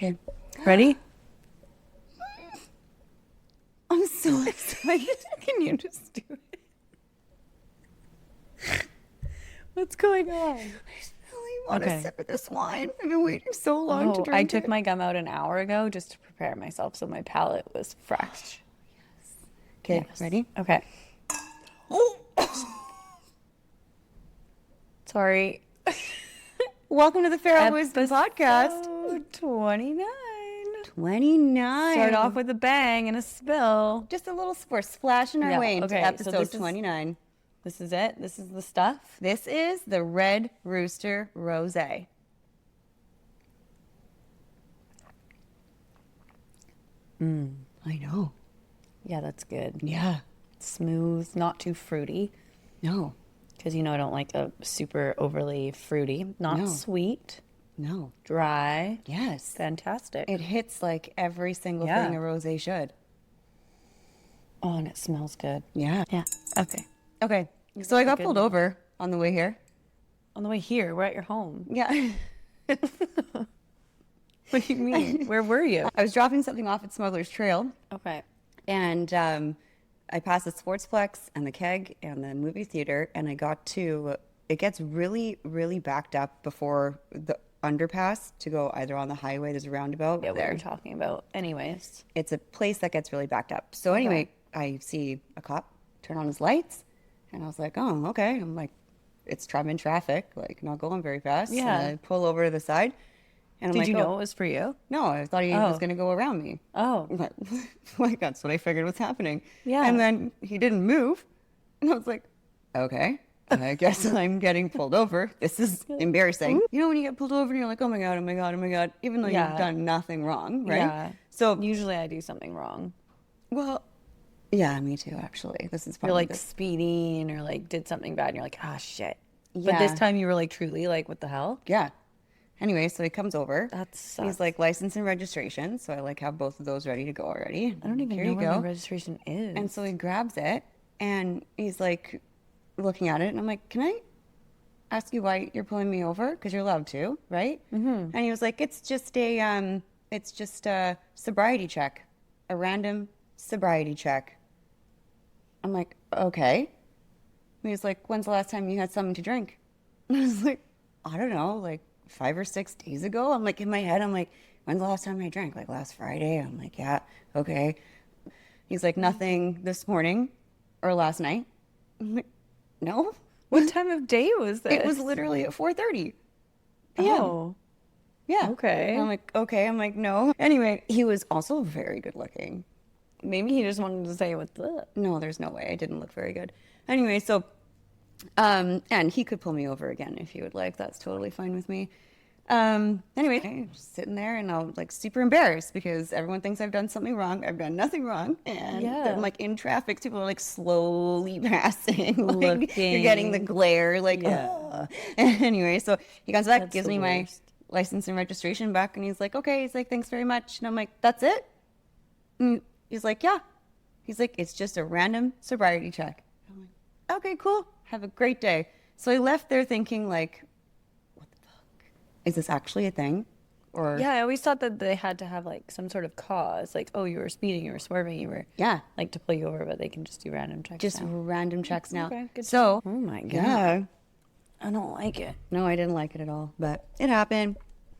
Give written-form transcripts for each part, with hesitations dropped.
Okay. Ready? I'm so excited. Can you just do it? What's going on? I really want to sip of this wine. I've been waiting so long to drink I took it. my gum out an hour ago just to prepare myself so my palate was fresh. Okay, ready? Okay. Sorry. Welcome to the Feral Wisdom Podcast. Episode 29. 29. Start off with a bang and a spill. Just a little, we're splashing our way into episode this 29. This is it? This is the stuff? This is the Red Rooster Rosé. I know. Yeah, that's good. Yeah. Smooth, not too fruity. No. Because, I don't like a super overly fruity. Not sweet. No. Dry. Yes. Fantastic. It hits like every single thing a rosé should. Oh, and it smells good. Yeah. Yeah. Okay. Okay. So I got pulled over on the way here. On the way here, we're at your home. Yeah. What do you mean? Where were you? I was dropping something off at Smuggler's Trail. Okay. And I passed the Sportsplex and the Keg and the movie theater. And I got to, it gets really, really backed up before the underpass to go either on the highway. There's a roundabout Yeah, there. what are you talking about? Anyways. It's a place that gets really backed up. So anyway, I see a cop turn on his lights. And I was like, oh, okay. I'm like, I'm in traffic, like not going very fast. Yeah. And I pull over to the side. And I'm Did like, you know it was for you? No, I thought he was going to go around me. Oh. But, like, that's what I figured was happening. Yeah. And then he didn't move. And I was like, okay, I guess I'm getting pulled over. This is embarrassing. You know, when you get pulled over and you're like, oh my God, oh my God, oh my God, even though you've done nothing wrong, right? Yeah. So Usually I do something wrong. well, yeah, me too, actually. This is probably You're like speeding or like did something bad and you're like, ah, shit. Yeah. But this time you were like truly like, what the hell? Yeah. Anyway, so he comes over. That And sucks. he's like license and registration. So I like have both of those ready to go already. I don't even Here know you where go. my registration is. And so he grabs it and he's like looking at it. And I'm like, can I ask you why you're pulling me over? Because you're allowed to, right? Mm-hmm. And he was like, it's just a sobriety check, a random sobriety check. I'm like, okay. And he's like, when's the last time you had something to drink? And I was like, I don't know, like 5 or 6 days ago. I'm like, in my head, I'm like, when's the last time I drank? Like last Friday? I'm like, yeah, okay. He's like, nothing this morning or last night. I'm like, no. What time of day was this? It was literally at 4:30 p.m. Oh. Yeah. Okay. I'm like, okay. I'm like, no. Anyway, he was also very good looking. Maybe he just wanted to say what's up. No, there's no way. I didn't look very good. Anyway, so, and he could pull me over again if he would like. That's totally fine with me. Anyway, I'm just sitting there and I'm like super embarrassed because everyone thinks I've done something wrong. I've done nothing wrong. And I'm like in traffic. People are like slowly passing. Like, you're getting the glare. Like, Anyway, so he comes back, gives me my license and registration back. And he's like, okay. He's like, thanks very much. And I'm like, that's it? And he's like, yeah. He's like, it's just a random sobriety check. I'm like, okay, cool. Have a great day. So I left there thinking like, what the fuck? Is this actually a thing? Or Yeah, I always thought that they had to have like some sort of cause. Like, oh, you were speeding, you were swerving, you were like to pull you over, but they can just do random checks just now. random checks now. Okay, good. So, Oh my God. yeah. I don't like it. No, I didn't like it at all, but it happened.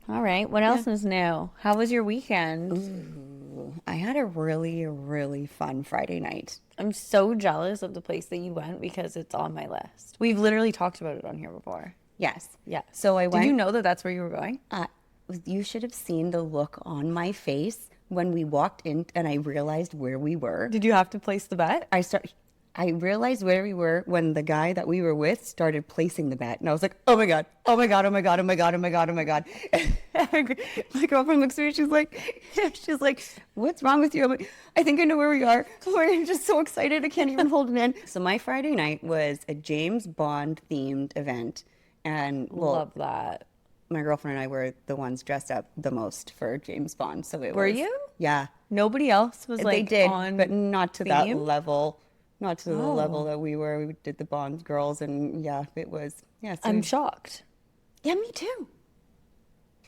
All right. What else is new? How was your weekend? I had a really, really fun Friday night. I'm so jealous of the place that you went because it's on my list. We've literally talked about it on here before. Yes. Yeah. So I went. Did you know that that's where you were going? You should have seen the look on my face when we walked in and I realized where we were. Did you have to place the bet? I realized where we were when the guy that we were with started placing the bet. And I was like, oh my God, oh my God, oh my God, oh my God, oh my God, oh my God. My girlfriend looks at me, she's like, what's wrong with you? I'm like, I think I know where we are. We're just so excited, I can't even hold it in. So my Friday night was a James Bond themed event. And Love that. my girlfriend and I were the ones dressed up the most for James Bond. So it Were was, you? Yeah. Nobody else was like They did, on but not to that theme? level. Not to the level that we were. We did the Bond girls, and yeah, it was. Yeah, so I'm shocked. yeah, me too.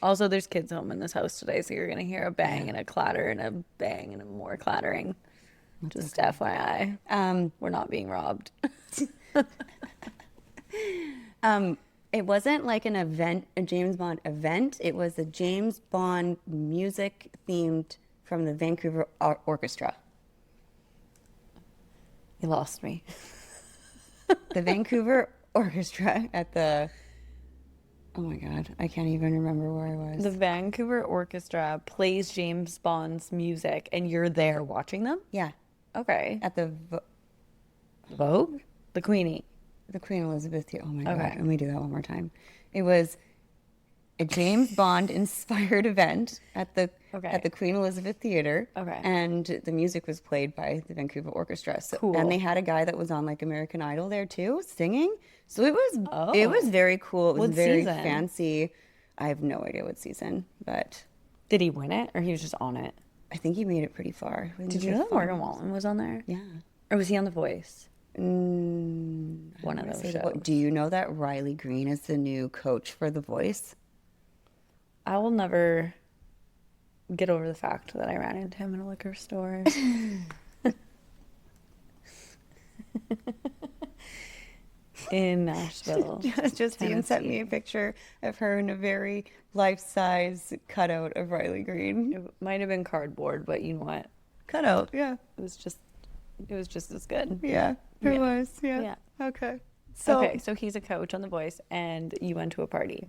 Also, there's kids home in this house today, so you're going to hear a bang and a clatter and a bang and a more clattering. Just FYI. We're not being robbed. It wasn't like an event, a James Bond event. It was a James Bond music themed from the Vancouver Orchestra. You lost me. The Vancouver Orchestra at the... Oh my God, I can't even remember where I was. The Vancouver Orchestra plays James Bond's music, and you're there watching them? Yeah. Okay. At the... Vogue? The Queenie. The Queen Elizabeth. Oh my God. Let me do that one more time. It was a James Bond inspired event at the Queen Elizabeth Theater. Okay. And the music was played by the Vancouver Orchestra. So, cool. And they had a guy that was on like American Idol there too, singing. So it was very cool. It was very fancy. I have no idea what season, but did he win it or he was just on it? I think he made it pretty far. Did you know that Morgan Wallen was on there? Yeah. Or was he on The Voice? One of those shows. Do you know that Riley Green is the new coach for The Voice? I will never get over the fact that I ran into him in a liquor store. In Nashville. Justine sent me a picture of her in a very life-size cutout of Riley Green. It might have been cardboard, but you know what? Cutout, yeah. It was just as good. Yeah, it was. Yeah. Okay. So he's a coach on The Voice, and you went to a party.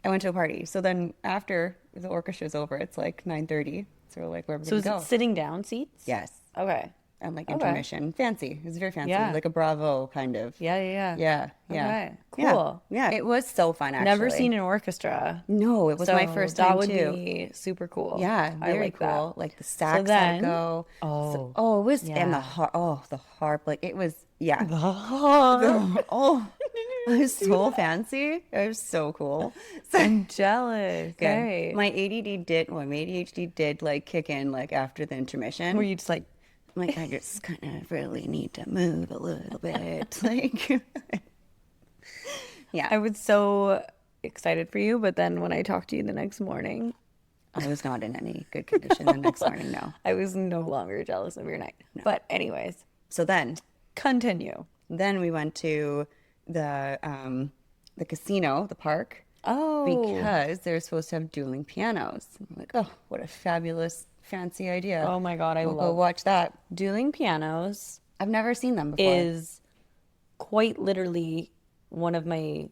I went to a party. So then after the orchestra's over, it's like 9:30. So we're like, where are we going to go? So is it sitting down seats? Yes. Okay. And like intermission. Fancy. It was very fancy. Yeah. Like a Bravo kind of. Yeah. Okay. Cool. Yeah. It was so fun, actually. Never seen an orchestra. No, it was my first time, too. That would be super cool. Yeah, very I like cool. that. Like the sax that go. Oh. It was, and the harp. Like it was, yeah. The harp. It was so fancy. It was so cool. I'm jealous. Okay. My ADHD did like kick in like after the intermission. Were you just like I just kind of really need to move a little bit. Like, yeah. I was so excited for you, but then when I talked to you the next morning, I was not in any good condition the next morning, no. I was no longer jealous of your night. No. But anyways. So then. Continue. Then we went to the casino, the park. Oh. Because they're supposed to have dueling pianos. I'm like, oh, what a fabulous, fancy idea. Oh my God, we'll go watch that. Dueling pianos. I've never seen them before. Is quite literally one of my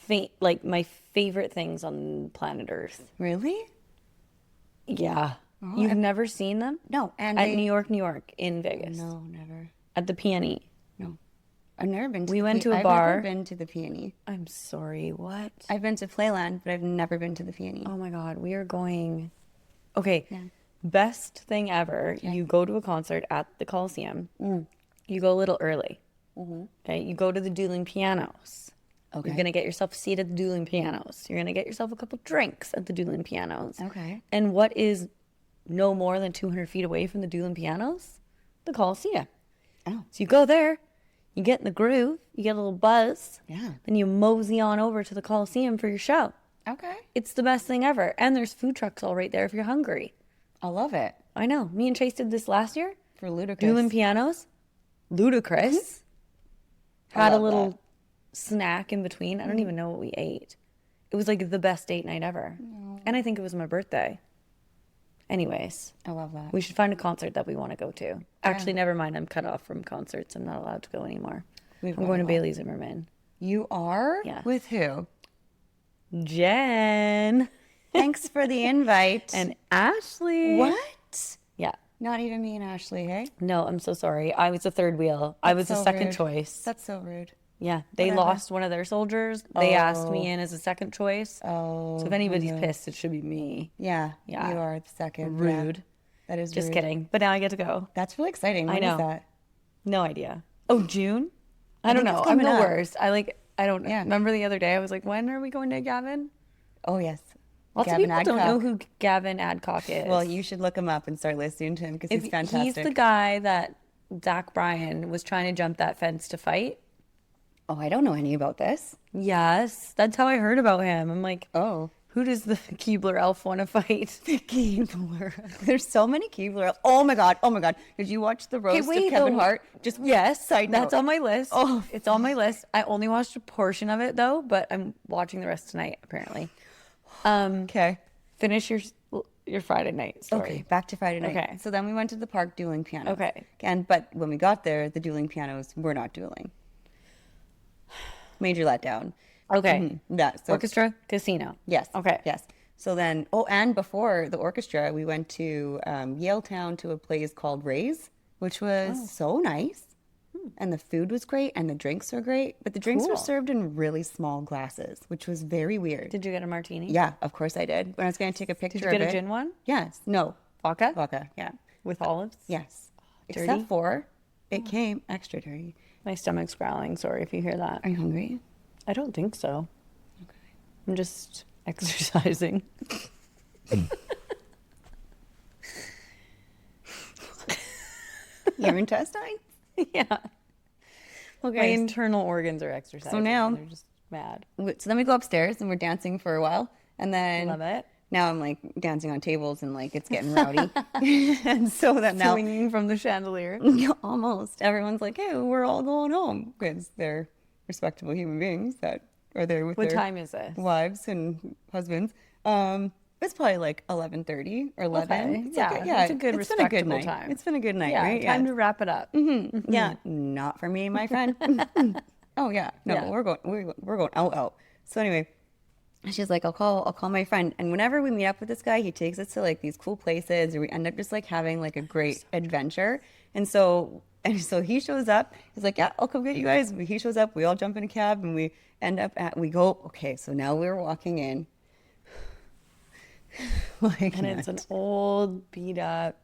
my favorite things on planet Earth. Really? Yeah. Oh, You've never seen them? No. And at New York, in Vegas. No, never. At the Peony. No. I've never been to We went to a bar. I've never been to the Peony. I'm sorry, what? I've been to Playland, but I've never been to the Peony. Oh my God, we are going. Okay. Yeah. Best thing ever. Okay. You go to a concert at the Coliseum. You go a little early. Mm-hmm. Okay. You go to the dueling pianos. Okay. You're going to get yourself a seat at the dueling pianos. You're going to get yourself a couple drinks at the dueling pianos. Okay. And what is no more than 200 feet away from the dueling pianos? The Coliseum. Oh. So you go there, you get in the groove, you get a little buzz. Yeah. Then you mosey on over to the Coliseum for your show. Okay. It's the best thing ever. And there's food trucks all right there if you're hungry. I love it. I know. Me and Chase did this last year. For Ludacris. Dueling pianos. Ludacris. Had a little snack in between. I don't even know what we ate. It was like the best date night ever. And I think it was my birthday. Anyways. I love that. We should find a concert that we want to go to. Yeah. Actually, never mind. I'm cut off from concerts. I'm not allowed to go anymore. I'm going to Bailey Zimmerman. You are? Yeah. With who? Jen. Thanks for the invite. And Ashley. What? Yeah. Not even me and Ashley, hey? No, I'm so sorry. I was the third wheel. I was the second choice. That's so rude. Yeah. They lost one of their soldiers. They asked me in as a second choice. Oh. So if anybody's pissed, it should be me. Yeah. You are the second. Rude. Yeah. That is just rude. Kidding. But now I get to go. That's really exciting. When I know. is that? No idea. Oh, June? I don't know. I'm the worst. I don't know. Yeah. Remember the other day I was like, when are we going to Gavin? Oh, yes. Lots Gavin of people Adcock. don't know who Gavin Adcock is. Well, you should look him up and start listening to him because he's fantastic. He's the guy that Bryan was trying to jump that fence to fight. Oh, I don't know any about this. Yes. That's how I heard about him. I'm like, oh. Who does the Keebler Elf want to fight? Keebler. There's so many Keebler Elf. Oh my god. Oh my god. Did you watch the roast of Kevin Hart? Just yes, side that's note. on my list. Oh, it's on my list. I only watched a portion of it though, but I'm watching the rest tonight apparently. Okay. Finish your Friday night story. Okay, back to Friday night. Okay. So then we went to the park dueling pianos. Okay. But when we got there, the dueling pianos were not dueling. Major letdown. Okay. Mm-hmm. Yeah. So, Orchestra, casino. yes. Okay. Yes. So then, and before the orchestra, we went to Yale Town to a place called Ray's, which was so nice. And the food was great and the drinks were great. But the drinks were Cool. served in really small glasses, which was very weird. Did you get a martini? Yeah, of course I did. When I was going to take a picture Did you get of a it. gin one? Yes. No. Vodka? Vodka. Yeah. With olives? Yes. Dirty? Except for it came extra dirty. My stomach's growling. Sorry if you hear that. Are you hungry? I don't think so. Okay. I'm just exercising. Your intestine? Yeah. My Okay. internal organs are exercising. now- They're just mad. So then we go upstairs and we're dancing for a while. And then Love it. now I'm like dancing on tables and like it's getting rowdy. And so that now Swinging from the chandelier. almost everyone's like, hey, we're all going home because they're respectable human beings that are there with What their time is this? wives and husbands. It's probably like 11:30 or 11. Okay. It's Yeah, okay. it's a good, It's been a good respectable night. time. It's been a good night, Yeah, right? time to wrap it up. Yeah, not for me, my friend. Oh yeah, no, Yeah. we're going out. So anyway, she's like, I'll call my friend, and whenever we meet up with this guy, he takes us to like these cool places, or we end up just like having like a great adventure. And so he shows up. He's like, yeah, I'll come get you guys. He shows up. We all jump in a cab, and we end up okay. So now we're walking in. Like, And it's an old, beat up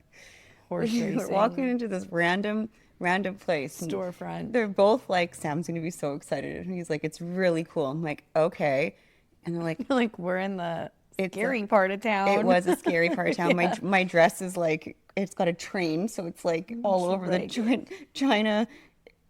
horse racing we're walking into this random place. and storefront. They're both like, Sam's gonna be so excited. And he's like, it's really cool. I'm like, okay. And they're like, Like we're in the It's scary part of town. it was a scary part of town. Yeah. My dress is like, it's got a train, so it's like all over like- the China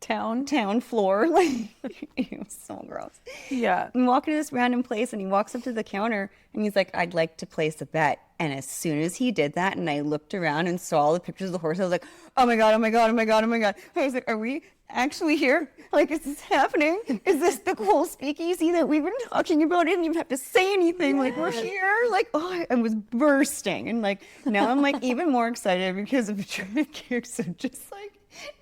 town floor. Like, it was so gross. Yeah. I'm walking to this random place, and he walks up to the counter, and he's like, I'd like to place a bet. And as soon as he did that, and I looked around and saw all the pictures of the horse, I was like, oh my God, oh my God, oh my God, oh my God. I was like, are we actually here? Like, is this happening? Is this the cool speakeasy that we've been talking about? I didn't even have to say anything. Like, we're here. Like, I was bursting. And like, now I'm like even more excited because of the kicks are just like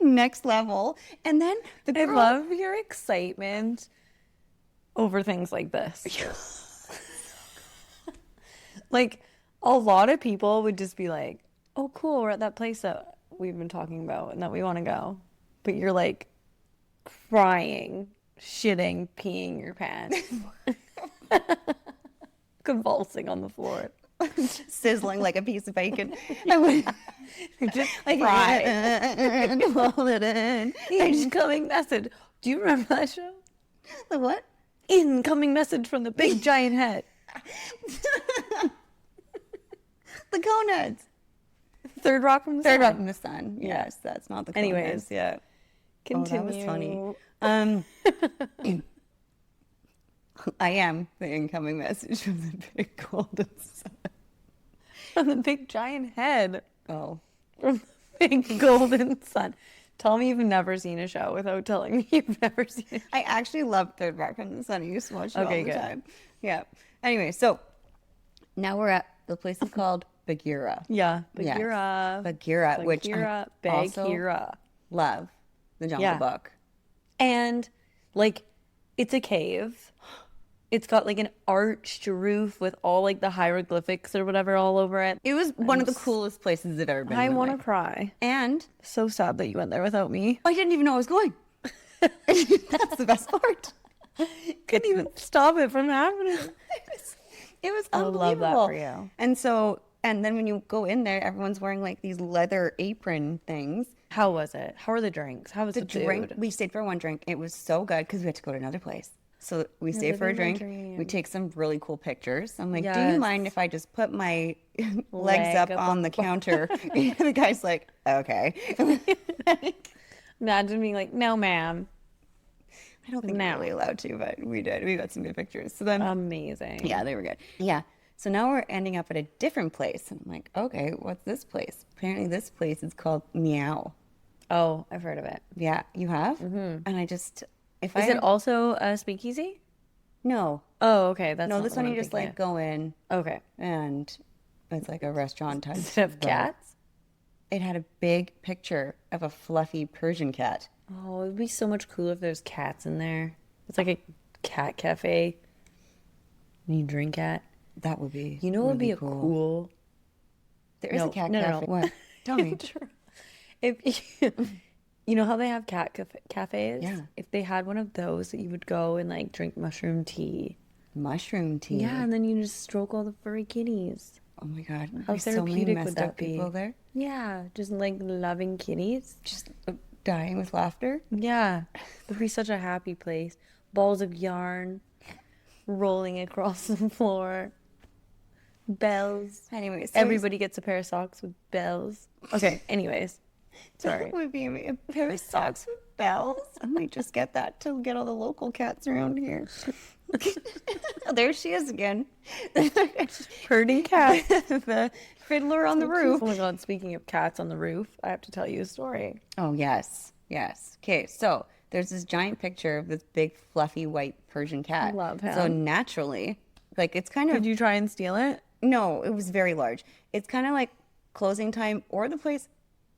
next level. And then the I girl, love your excitement over things like this. Like a lot of people would just be like, oh, cool, we're at that place that we've been talking about and that we want to go. But you're like crying, shitting, peeing your pants, convulsing on the floor. sizzling like a piece of bacon. I went, Just like, cry. hold it in. Incoming message. Do you remember that show? The what? Incoming message from the big giant head. The Coneheads. Third Rock from the Third Sun. Rock from the Sun. Yeah. Yes, that's not the Anyways, Coneheads. Yeah. Continue. Oh, that was funny. I am the incoming message from the big golden sun. From the big giant head. Oh. From the big golden sun. Tell me you've never seen a show without telling me you've never seen it. I actually love Third Rock from the Sun. I used to watch it Okay, all the good. time. Yeah. Anyway, so now we're at the place is called Bagheera. Yeah. Yes. Bagheera. Bagheera, which Bagheera. I also Bagheera. love. The Jungle Yeah. Book. And like, it's a cave. It's got like an arched roof with all like the hieroglyphics or whatever all over it. It was one of the coolest places I've ever been. I in my want to life. cry. And So sad that you went there without me. I didn't even know I was going. That's the best part. Couldn't even stop it from happening. It was I unbelievable. love that for you. And then when you go in there, everyone's wearing like these leather apron things. How was it? How were the drinks? How was the Drink. food? We stayed for one drink. It was so good because we had to go to another place. So we stayed for a living my drink. We dream. take some really cool pictures. I'm like, do Yes. you mind if I just put my legs Leg up up on on the counter? The guy's like, okay. Imagine being like, no, ma'am. I don't think we're really allowed to, but we did. We got some good pictures. So then, Amazing. yeah, they were good. Yeah. So now we're ending up at a different place. And I'm like, okay, what's this place? Apparently this place is called Meow. Oh, I've heard of it. Yeah, you have? Mm-hmm. And I just, Is it also a speakeasy? No. Oh, okay. That's No, not this the one I'm you just thinking like go in. Okay. And it's like a restaurant type. Does it have cats? It had a big picture of a fluffy Persian cat. Oh, it would be so much cooler if there's cats in there. It's like a cat cafe. And you drink at. That would be You know what would be a cool... There is a cat no, cafe. What? Tell me. If you know how they have cat cafes? Yeah. If they had one of those that you would go and like drink mushroom tea. Mushroom tea? Yeah, and then you just stroke all the furry kitties. Oh my God. How There's so many therapeutic messed would that up be? people there. Yeah, just like loving kitties. Just dying with laughter. Yeah, it would be such a happy place. Balls of yarn rolling across the floor. Bells. Anyways, so Everybody gets a pair of socks with bells. Okay, anyways. Sorry. That would be a pair of socks with bells. I might just get that to get all the local cats around here. There she is again. Herding cats. The fiddler on the roof. Oh my God, speaking of cats on the roof, I have to tell you a story. Oh, yes. Yes. Okay, so there's this giant picture of this big, fluffy, white Persian cat. Love him. So naturally, like it's kind of... Did you try and steal it? No, it was very large. It's kind of like closing time or the place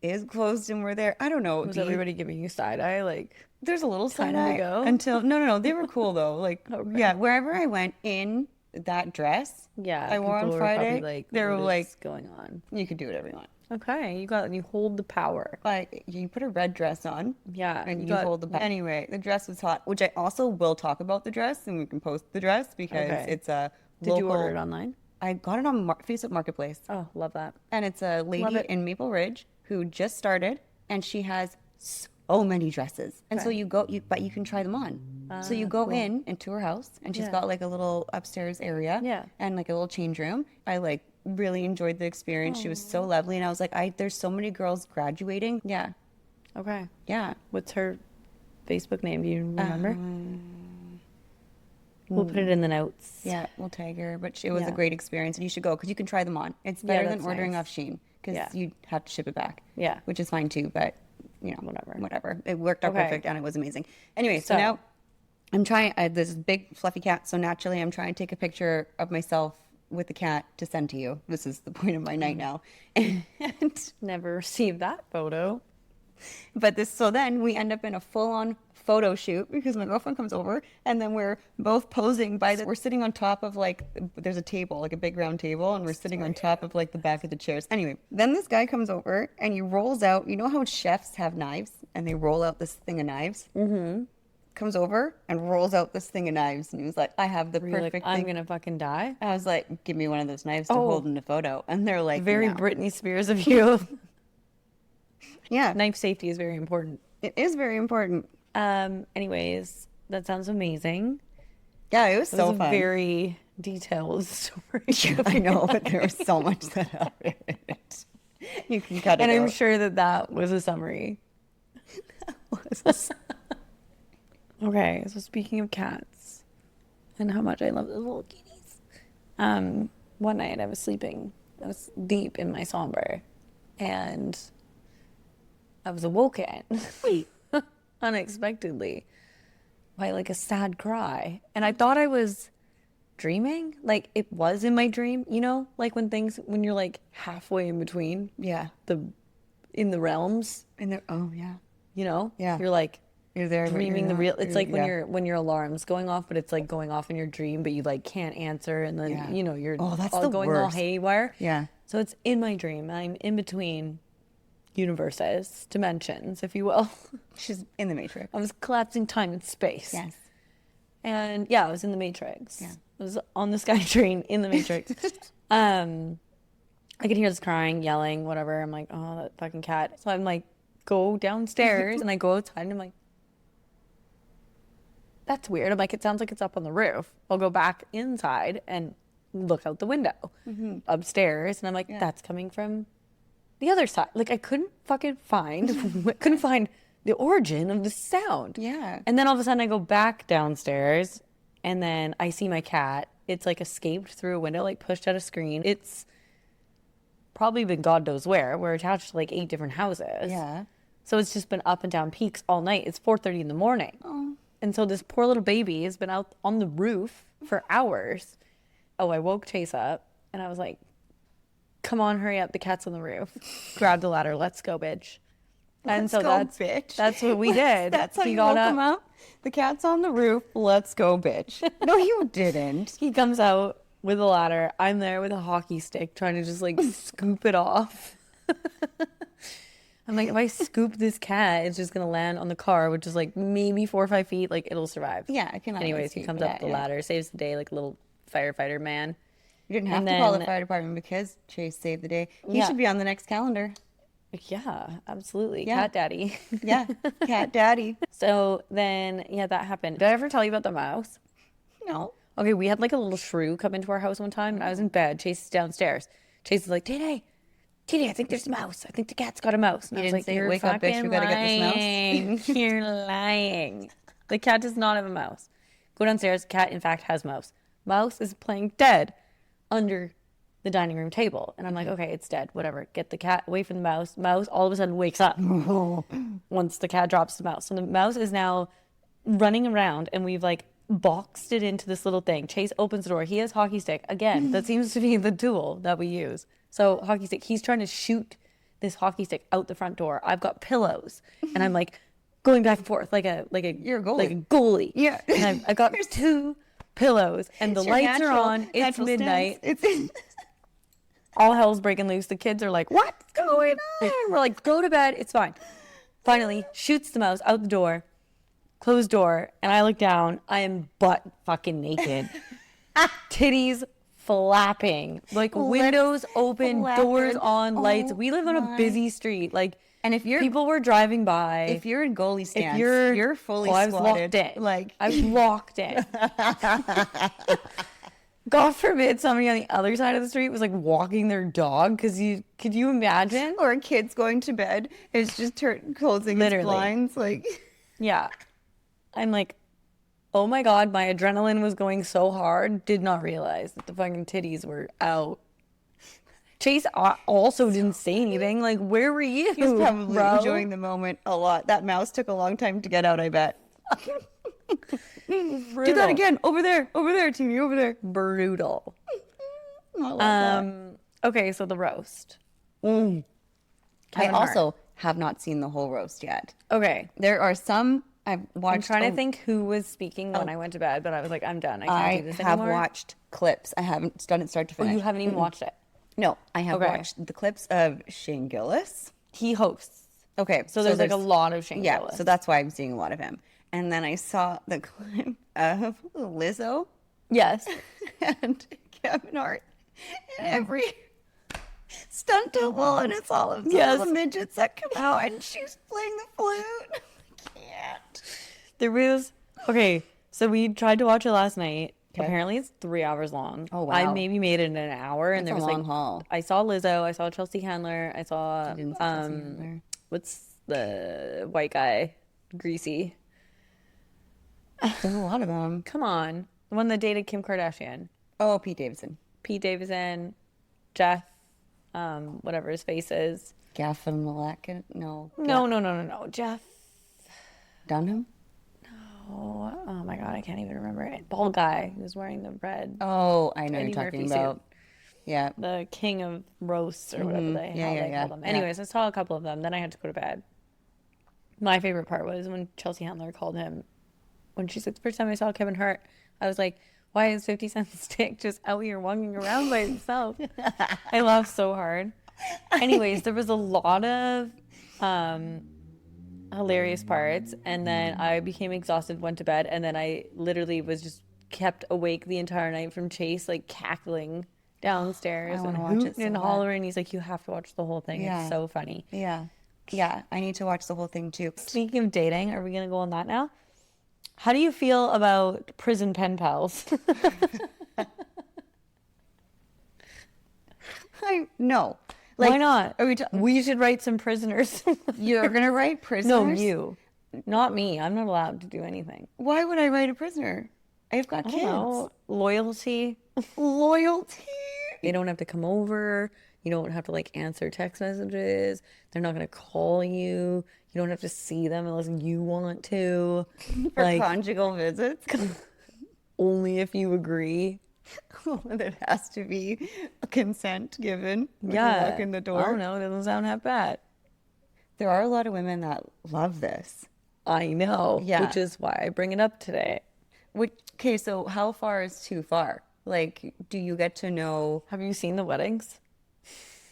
is closed and we're there. I don't know. Was everybody giving you side eye? Like, there's a little time side to eye go? until no. They were cool though. Like yeah, wherever I went in that dress, yeah, I wore on people were probably Friday. Like, they were what like, is going on? you could do whatever you want. Okay, you hold the power. Like you put a red dress on. Yeah, and you hold the power. Anyway, the dress was hot, which I also will talk about the dress and we can post the dress because it's a Did you order it online? I got it on Facebook Marketplace. Oh, love that. And it's a lady in Maple Ridge who just started, and she has so many dresses. And so you go, but you can try them on. So you go into her house, and she's got like a little upstairs area, and like a little change room. I like really enjoyed the experience. She was so lovely, and I was like, there's so many girls graduating. Yeah. Okay. Yeah. What's her Facebook name? Do you remember? We'll put it in the notes. Yeah, we'll tag her. But it was a great experience, and you should go because you can try them on. It's better than ordering off Shein because you have to ship it back. Yeah, which is fine too. But you know, whatever. It worked out perfect, and it was amazing. Anyway, so now I'm trying. This big fluffy cat. So naturally, I'm trying to take a picture of myself with the cat to send to you. This is the point of my night now, and never received that photo. But so then we end up in a full-on photo shoot because my girlfriend comes over and then we're both posing we're sitting on top of like, there's a table, like a big round table, and we're sitting on top of like the back of the chairs. Anyway, then this guy comes over and he rolls out, you know how chefs have knives and they roll out this thing of knives? Mm-hmm. Comes over and rolls out this thing of knives and he was like, I have the perfect thing. I'm gonna fucking die. I was like, give me one of those knives to hold in the photo. And they're like, very Britney Spears of you. Yeah. Knife safety is very important. It is very important. Anyways, that sounds amazing. Yeah, it was so fun. A very detailed story. Yeah, I know, but there was so much that happened. You can cut it out. And I'm sure that was a summary. Okay, so speaking of cats and how much I love those little kitties. One night I was sleeping. I was deep in my somber, and I was awoken unexpectedly by like a sad cry. And I thought I was dreaming. Like it was in my dream, you know, like when you're like halfway in between. Yeah. In the realms. Oh yeah. You know? Yeah. You're like, you're there dreaming the real. It's like when your alarm's going off, but it's like going off in your dream, but you like can't answer, and then you know you're going all haywire. Yeah. So it's in my dream. I'm in between universes, dimensions, if you will. She's in the Matrix. I was collapsing time and space. Yes. And I was in the Matrix. Yeah. I was on the sky train in the Matrix. I could hear this crying, yelling, whatever. I'm like, oh, that fucking cat. So I'm like, go downstairs, and I go outside, and I'm like, that's weird. I'm like, it sounds like it's up on the roof. I'll go back inside and look out the window upstairs, and I'm like, that's coming from the other side. Like I couldn't find the origin of the sound. Yeah. And then all of a sudden I go back downstairs and then I see my cat. It's like escaped through a window, like pushed out a screen. It's probably been God knows where. We're attached to like 8 different houses. Yeah. So it's just been up and down peaks all night. It's 4:30 in the morning. Oh. And so this poor little baby has been out on the roof for hours. Oh, I woke Chase up and I was like, come on, hurry up. The cat's on the roof. Grab the ladder. Let's go, bitch. And so that's what we did. That's how you woke him up? The cat's on the roof. Let's go, bitch. No, you didn't. He comes out with a ladder. I'm there with a hockey stick trying to just like scoop it off. I'm like, if I scoop this cat, it's just going to land on the car, which is like maybe 4 or 5 feet. Like, it'll survive. Yeah, I can. Anyways, he comes up the ladder, saves the day like a little firefighter man. You didn't have to call the fire department because Chase saved the day. He should be on the next calendar. Yeah, absolutely. Yeah. Cat daddy. Yeah, cat daddy. So then, yeah, that happened. Did I ever tell you about the mouse? No. Okay, we had like a little shrew come into our house one time, and I was in bed. Chase is downstairs. Chase is like, Titty, I think there's a mouse. I think the cat's got a mouse. And I was like, say, wake up, bitch, we gotta get this mouse. You're lying. The cat does not have a mouse. Go downstairs. Cat, in fact, has mouse. Mouse is playing dead under the dining room table. And I'm like, okay, it's dead. Whatever. Get the cat away from the mouse. Mouse all of a sudden wakes up once the cat drops the mouse. So the mouse is now running around, and we've like boxed it into this little thing. Chase opens the door. He has hockey stick. Again, that seems to be the tool that we use. So hockey stick, he's trying to shoot this hockey stick out the front door. I've got pillows, and I'm like going back and forth like a You're a goalie. like a goalie. Yeah. And I've got 2 pillows, and the lights are on. It's midnight. All hell's breaking loose. The kids are like, "What's going on?" We're like, "Go to bed. It's fine." Finally, shoots the mouse out the door, closed door, and I look down. I am butt fucking naked, titties flapping, like windows open, doors on, lights. We live on a busy street, like, and if you're people were driving by. If you're in goalie stance, if you're fully I was squatted. locked in. Like I was locked in. God forbid somebody on the other side of the street was like walking their dog, because could you imagine? Or a kid's going to bed, it's just closing its blinds, like. Yeah, I'm like, oh my God, my adrenaline was going so hard. Did not realize that the fucking titties were out. Chase also didn't say anything. Like, where were you? He was probably enjoying the moment a lot. That mouse took a long time to get out, I bet. Do that again. Over there, Timmy, over there. Brutal. I love that. Okay, so the roast. I Kevin also Hart. have not seen the whole roast yet. Okay. There are some I've watched. I'm trying to think who was speaking when I went to bed, but I was like, I'm done. I can't do this anymore. I have watched clips. I haven't done it start to finish. You haven't even watched it? No, I have watched the clips of Shane Gillis. He hosts. Okay. So there's like a lot of Shane Gillis. Yeah, so that's why I'm seeing a lot of him. And then I saw the clip of Lizzo. Yes. And Kevin Hart. And every stunt double, and it's all of the little midgets that come out, and she's playing the flute. I can't. There was, okay, so we tried to watch it last night. Okay. Apparently it's 3 hours long. Oh, wow. I maybe made it in an hour, and That's there was a long like, haul. I saw Lizzo, I saw Chelsea Handler, I saw, Chelsea Handler. What's the white guy? Greasy. There's a lot of them. Come on. The one that dated Kim Kardashian. Oh, Pete Davidson. Pete Davidson, Jeff, whatever his face is. Gavin Malek? No. No. Jeff. Dunham? Oh my God, I can't even remember it. Bald guy who's wearing the red. Oh, I know Eddie you're talking Murphy about. suit. Yeah. The king of roasts or whatever they call them. Yeah. Anyways, I saw a couple of them. Then I had to go to bed. My favorite part was when Chelsea Handler called him. When she said, the first time I saw Kevin Hart, I was like, why is 50 Cent's stick just out here walking around by himself? I laughed so hard. Anyways, there was a lot of hilarious parts, and then I became exhausted, went to bed, and then I literally was just kept awake the entire night from Chase, like cackling downstairs and hooting and hollering. He's like, you have to watch the whole thing. Yeah. It's so funny. Yeah, I need to watch the whole thing too. Speaking of dating, are we going to go on that now? How do you feel about prison pen pals? No. Like, why not? Are we should write some prisoners. You're gonna write prisoners? No, you. Not me. I'm not allowed to do anything. Why would I write a prisoner? I've got kids. I don't know. Loyalty. Loyalty. They don't have to come over. You don't have to like answer text messages. They're not gonna call you. You don't have to see them unless you want to. For like, conjugal visits. Only if you agree. There has to be a consent given when you walk in the door. I don't know. It doesn't sound half bad. There are a lot of women that love this. I know. Yeah. Which is why I bring it up today. Okay, so how far is too far? Like, do you get to know? Have you seen the weddings?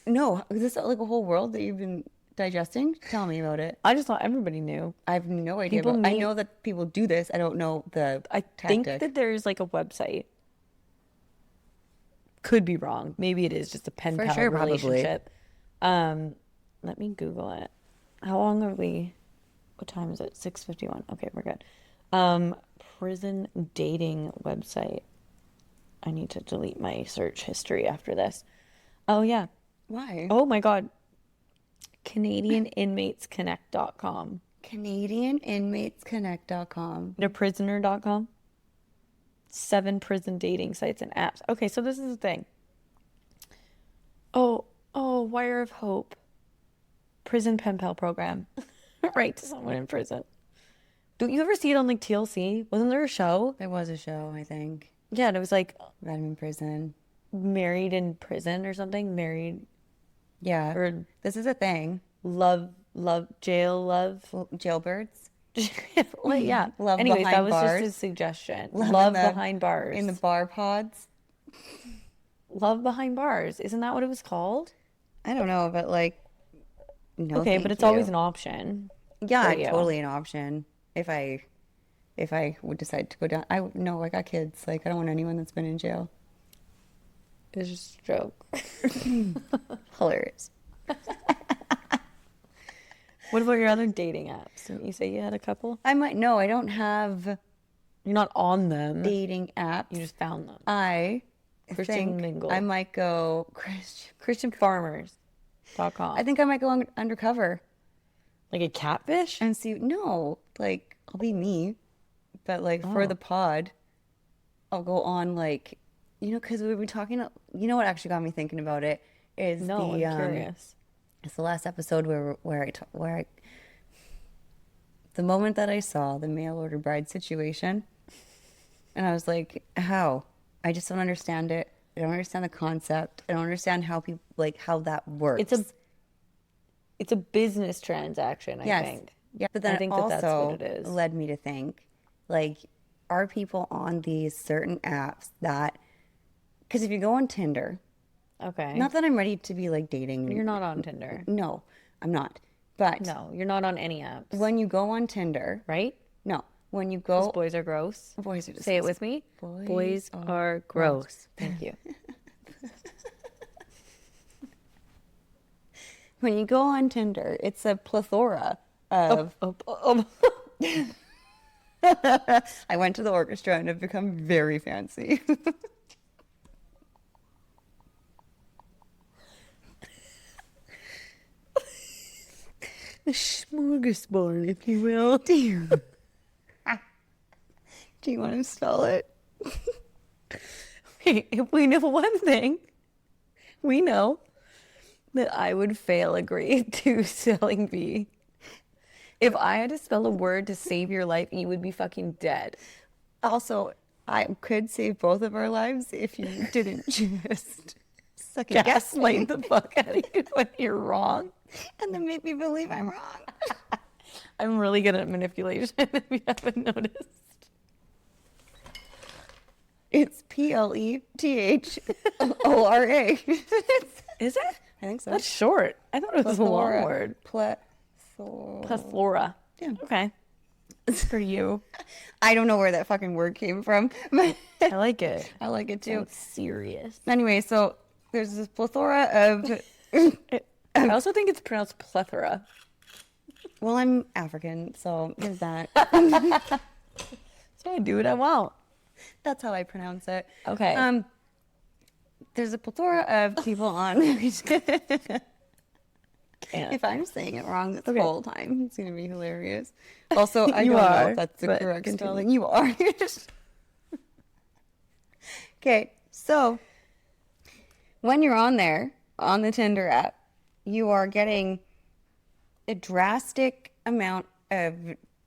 No. Is this like a whole world that you've been digesting? Tell me about it. I just thought everybody knew. I have no idea. I know that people do this. I don't know the think that there's like a website. Could be wrong. Maybe it is just a pen pal relationship. Let me Google it. How long are we? What time is it? 6:51. Okay, we're good. Prison dating website. I need to delete my search history after this. Oh yeah. Why? Oh my God. CanadianInmatesConnect.com. CanadianInmatesConnect.com. ThePrisoner.com. 7 prison dating sites and apps. Okay, so this is the thing. Oh, Wire of Hope. Prison pen pal program. Right to someone in prison. Don't you ever see it on like TLC? Wasn't there a show? There was a show, I think. Yeah, and it was like Met him in prison. Married in prison or something. Married. Yeah. Or this is a thing. Jailbirds. Well, yeah. Love Anyways, behind that was bars. just a suggestion. Love behind bars. In the bar pods. Love behind bars. Isn't that what it was called? I don't know, but like, no. Okay, but it's always an option. Yeah, totally an option. If I would decide to go down, I got kids. Like, I don't want anyone that's been in jail. It's just a joke. Hilarious. What about your other dating apps? Didn't you say you had a couple? I don't have. You're not on them. Dating apps. You just found them. Christian Mingle. I might go ChristianFarmers.com. I think I might go undercover. Like a catfish? And see, like, I'll be me. But, like, for the pod, I'll go on, like, because we were talking, what actually got me thinking about it is I'm curious. It's the last episode where the moment that I saw the mail order bride situation, and I was like, how? I just don't understand it. I don't understand the concept. I don't understand how people, like, how that works. It's a business transaction, I think. Yeah, but then I think that's what it is. Led me to think, like, are people on these certain apps that, because if you go on Tinder, okay, not that I'm ready to be like dating. You're not on Tinder. No, I'm not. But no, you're not on any apps. When you go on Tinder, right? No, when you go, boys are gross. Boys are disgusting. Say it with me. Boys are gross. Thank you. When you go on Tinder, it's a plethora of. I went to the orchestra and have become very fancy. A smorgasbord, if you will. Do you want to spell it? Okay, if we know one thing, we know that I would fail a grade 2 spelling bee. If I had to spell a word to save your life, you would be fucking dead. Also, I could save both of our lives if you didn't just gaslight the fuck out of you when you're wrong. And then make me believe I'm wrong. I'm really good at manipulation, if you haven't noticed. It's PLETHORA. Is it? I think so. That's short. I thought it was a long word. Plethora. Yeah. Okay. It's for you. I don't know where that fucking word came from. But I like it. I like it too. It's serious. Anyway, so there's this plethora of... I also think it's pronounced plethora. Well, I'm African, so there's that. So I do what I want. That's how I pronounce it. Okay. There's a plethora of people on can't. If I'm saying it wrong this whole time, it's going to be hilarious. Also, I You don't know are, if that's the but correct continue. spelling. You are. Okay, so when you're on there, on the Tinder app, you are getting a drastic amount of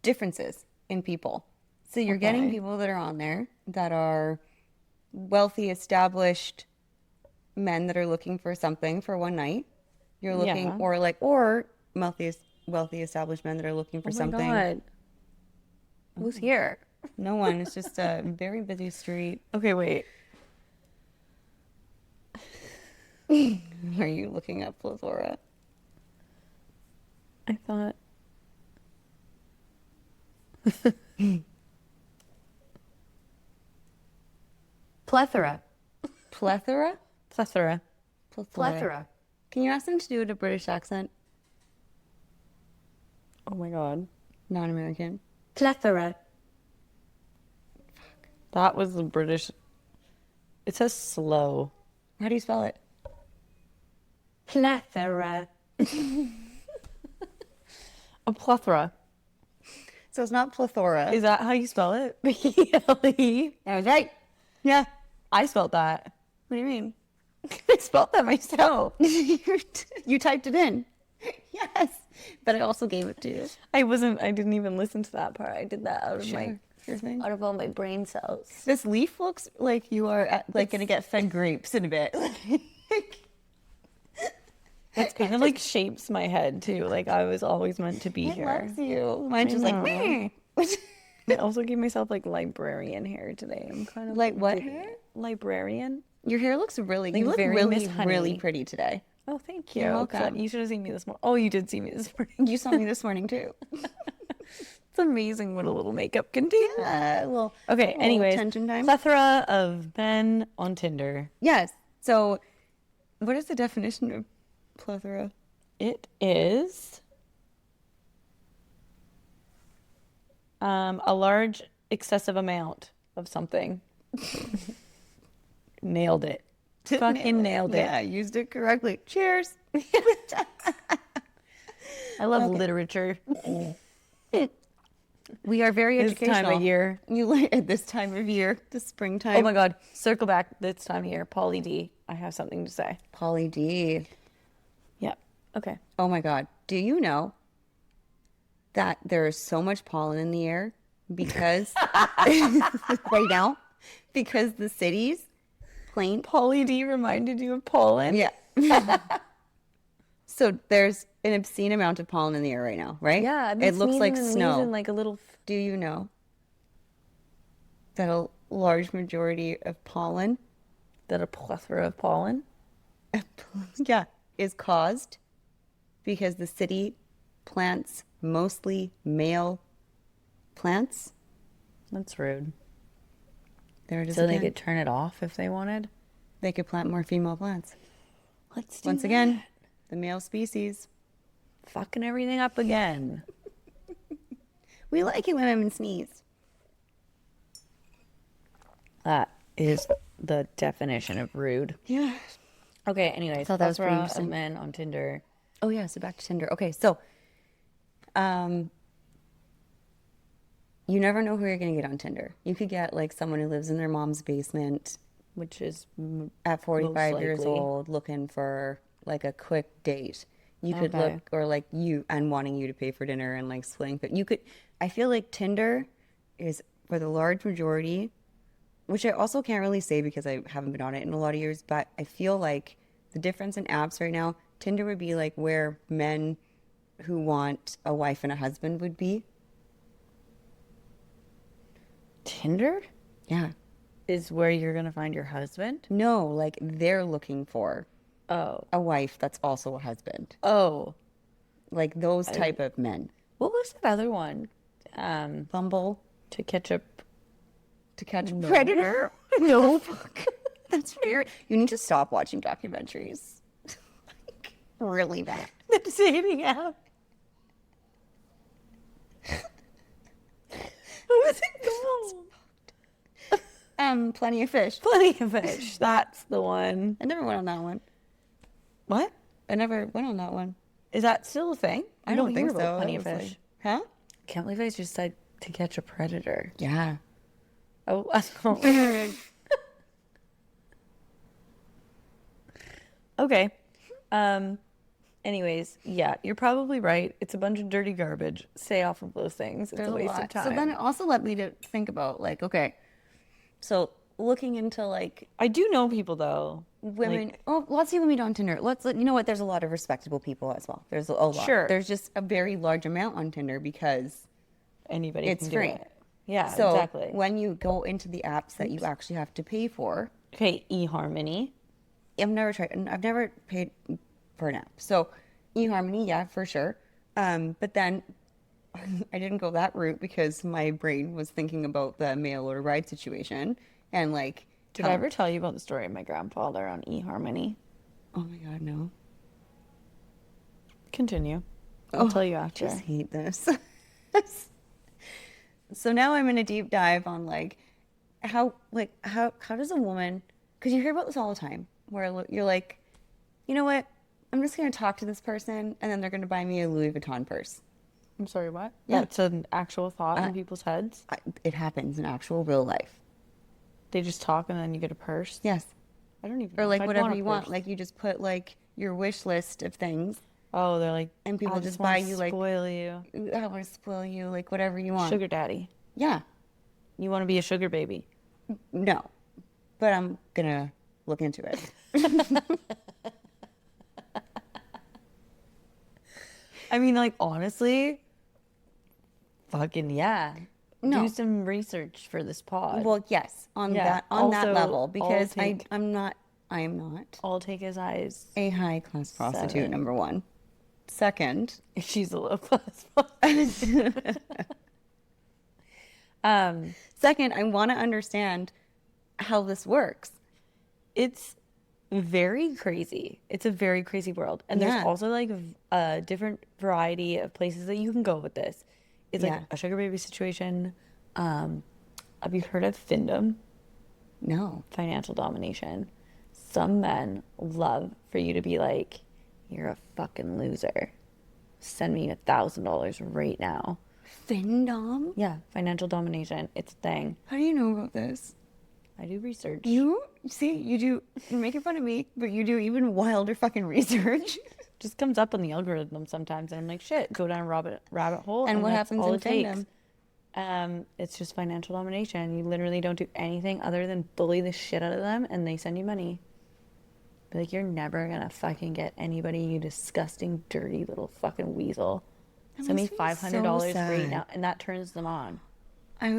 differences in people. So you're getting people that are on there that are wealthy, established men that are looking for something for one night. You're looking, or wealthy, established men that are looking for something. Oh my God. Who's here? No one. It's just a very busy street. Okay, wait. Are you looking up plethora? I thought. Plethora. Plethora? Plethora. Plethora. Can you ask them to do it a British accent? Oh my God. Non-American. Plethora. That was the British. It says slow. How do you spell it? Plethora. A plethora. So it's not plethora. Is that how you spell it? P-L-E? That was right. Yeah. I spelled that. What do you mean? I spelled that myself. You typed it in. Yes. But I also gave it to you. I didn't even listen to that part. I did that out of out of all my brain cells. This leaf looks like you are going to get fed grapes in a bit. It's kind of like shapes my head too. Like I was always meant to be It here. loves you. Mine's just like, meh. I also gave myself like librarian hair today. I'm kind of like what hair? Librarian. Your hair looks really, Like you look very really, Miss Honey. really pretty today. Oh, thank you. You're welcome. You should have seen me this morning. Oh, you did see me this morning. You saw me this morning too. It's amazing what a little makeup can do. Well, Okay, anyways, attention time. plethora of men on Tinder. Yes. So, what is the definition of plethora? It is a large, excessive amount of something. Nailed it. Fucking nailed it. Yeah, used it correctly. Cheers. I love literature. We are very This educational. time of year. You like at this time of year, the springtime. Oh my God. Circle back this time of year. Paulie D. I have something to say. Paulie D. Yep. Okay. Oh my God. Do you know that there is so much pollen in the air because right now, because the cities plain. Paulie D reminded you of pollen? Yeah. So there's an obscene amount of pollen in the air right now, right? Yeah. It looks like and snow. sneezing like a little. Do you know that a large majority of pollen, That a plethora of pollen? yeah, is caused because the city plants mostly male plants? That's rude. There it is. So they again. could turn it off if they wanted? They could plant more female plants. Let's do Once again, the male species. Fucking everything up again. We like it when women sneeze. That is the definition of rude. Yeah. Okay, anyways. thought that was pretty plethora of interesting. men on Tinder. Oh yeah, so back to Tinder. Okay, so you never know who you're gonna get on Tinder. You could get like someone who lives in their mom's basement Which is at 45 years likely. old looking for like a quick date. You could Okay. look, or like you and wanting you to pay for dinner and like splitting. But you could, I feel like Tinder is for the large majority, which I also can't really say because I haven't been on it in a lot of years, but I feel like the difference in apps right now, Tinder would be like where men who want a wife and a husband would be. Tinder Yeah. is where you're gonna find your husband. No, like they're looking for Oh. a wife that's also a husband. Oh. Like those type of men. What was that other one? Bumble. To catch up. To catch a predator? No. That's very... You need to stop watching documentaries. Like, really bad. The dating app. What was it called? Plenty of fish. Plenty of Fish. That's the one. I never went on that one. What? I never went on that one. Is that still a thing? I don't think so. Plenty of fish. Like, huh? Can't believe I just said to catch a predator. Yeah. Oh, okay. Anyways, yeah, you're probably right. It's a bunch of dirty garbage. Stay off of those things. It's a waste of time. So then it also led me to think about, like, okay, so looking into, like, I do know people though. women. Lots of people meet on Tinder. You know what? There's a lot of respectable people as well. There's a lot. Sure. There's just a very large amount on Tinder because Anybody it's can free. do it. Yeah, So exactly. when you go into the apps that you actually have to pay for, Okay, eHarmony. I've never paid for an app. So eHarmony, yeah, for sure. But then I didn't go that route because my brain was thinking about the mail order ride situation and like. Did I ever tell you about the story of my grandfather on eHarmony? Oh my God, no. Continue. I'll tell you after. I just hate this. So now I'm in a deep dive on like how does a woman, because you hear about this all the time, where you're like, you know what, I'm just going to talk to this person and then they're going to buy me a Louis Vuitton purse. I'm sorry, what? Yeah. That's an actual thought in people's heads. It happens in actual real life. They just talk and then you get a purse. Yes. I don't even Or know like if I'd whatever want a you want. purse. Like you just put like your wish list of things Oh, they're like, and people I just wanna buy you like, spoil you. I want to spoil you, like whatever you want. Sugar daddy. Yeah. You want to be a sugar baby. No. But I'm going to look into it. I mean, like, honestly, fucking yeah. No. Do some research for this pod. Well, yes, on Yeah, that also, level, because I'll I am not I'll take his eyes. a high class prostitute. 7. Number one. Second, If she's a low class. second, I want to understand how this works. It's very crazy. It's a very crazy world. And there's Yeah. also like a different variety of places that you can go with this. It's like Yeah. a sugar baby situation. Have you heard of findom? No. Financial domination. Some men love for you to be like, you're a fucking loser. Send me $1,000 right now. Findom? Yeah, financial domination. It's a thing. How do you know about this? I do research. You see, you're making fun of me, but you do even wilder fucking research. Just comes up on the algorithm sometimes, and I'm like, shit, go down a rabbit hole. And what that's happens all in it takes. fandom? It's just financial domination. You literally don't do anything other than bully the shit out of them, and they send you money. Be like, you're never gonna fucking get anybody, you disgusting, dirty little fucking weasel. Send me $500 right now, and that turns them on. I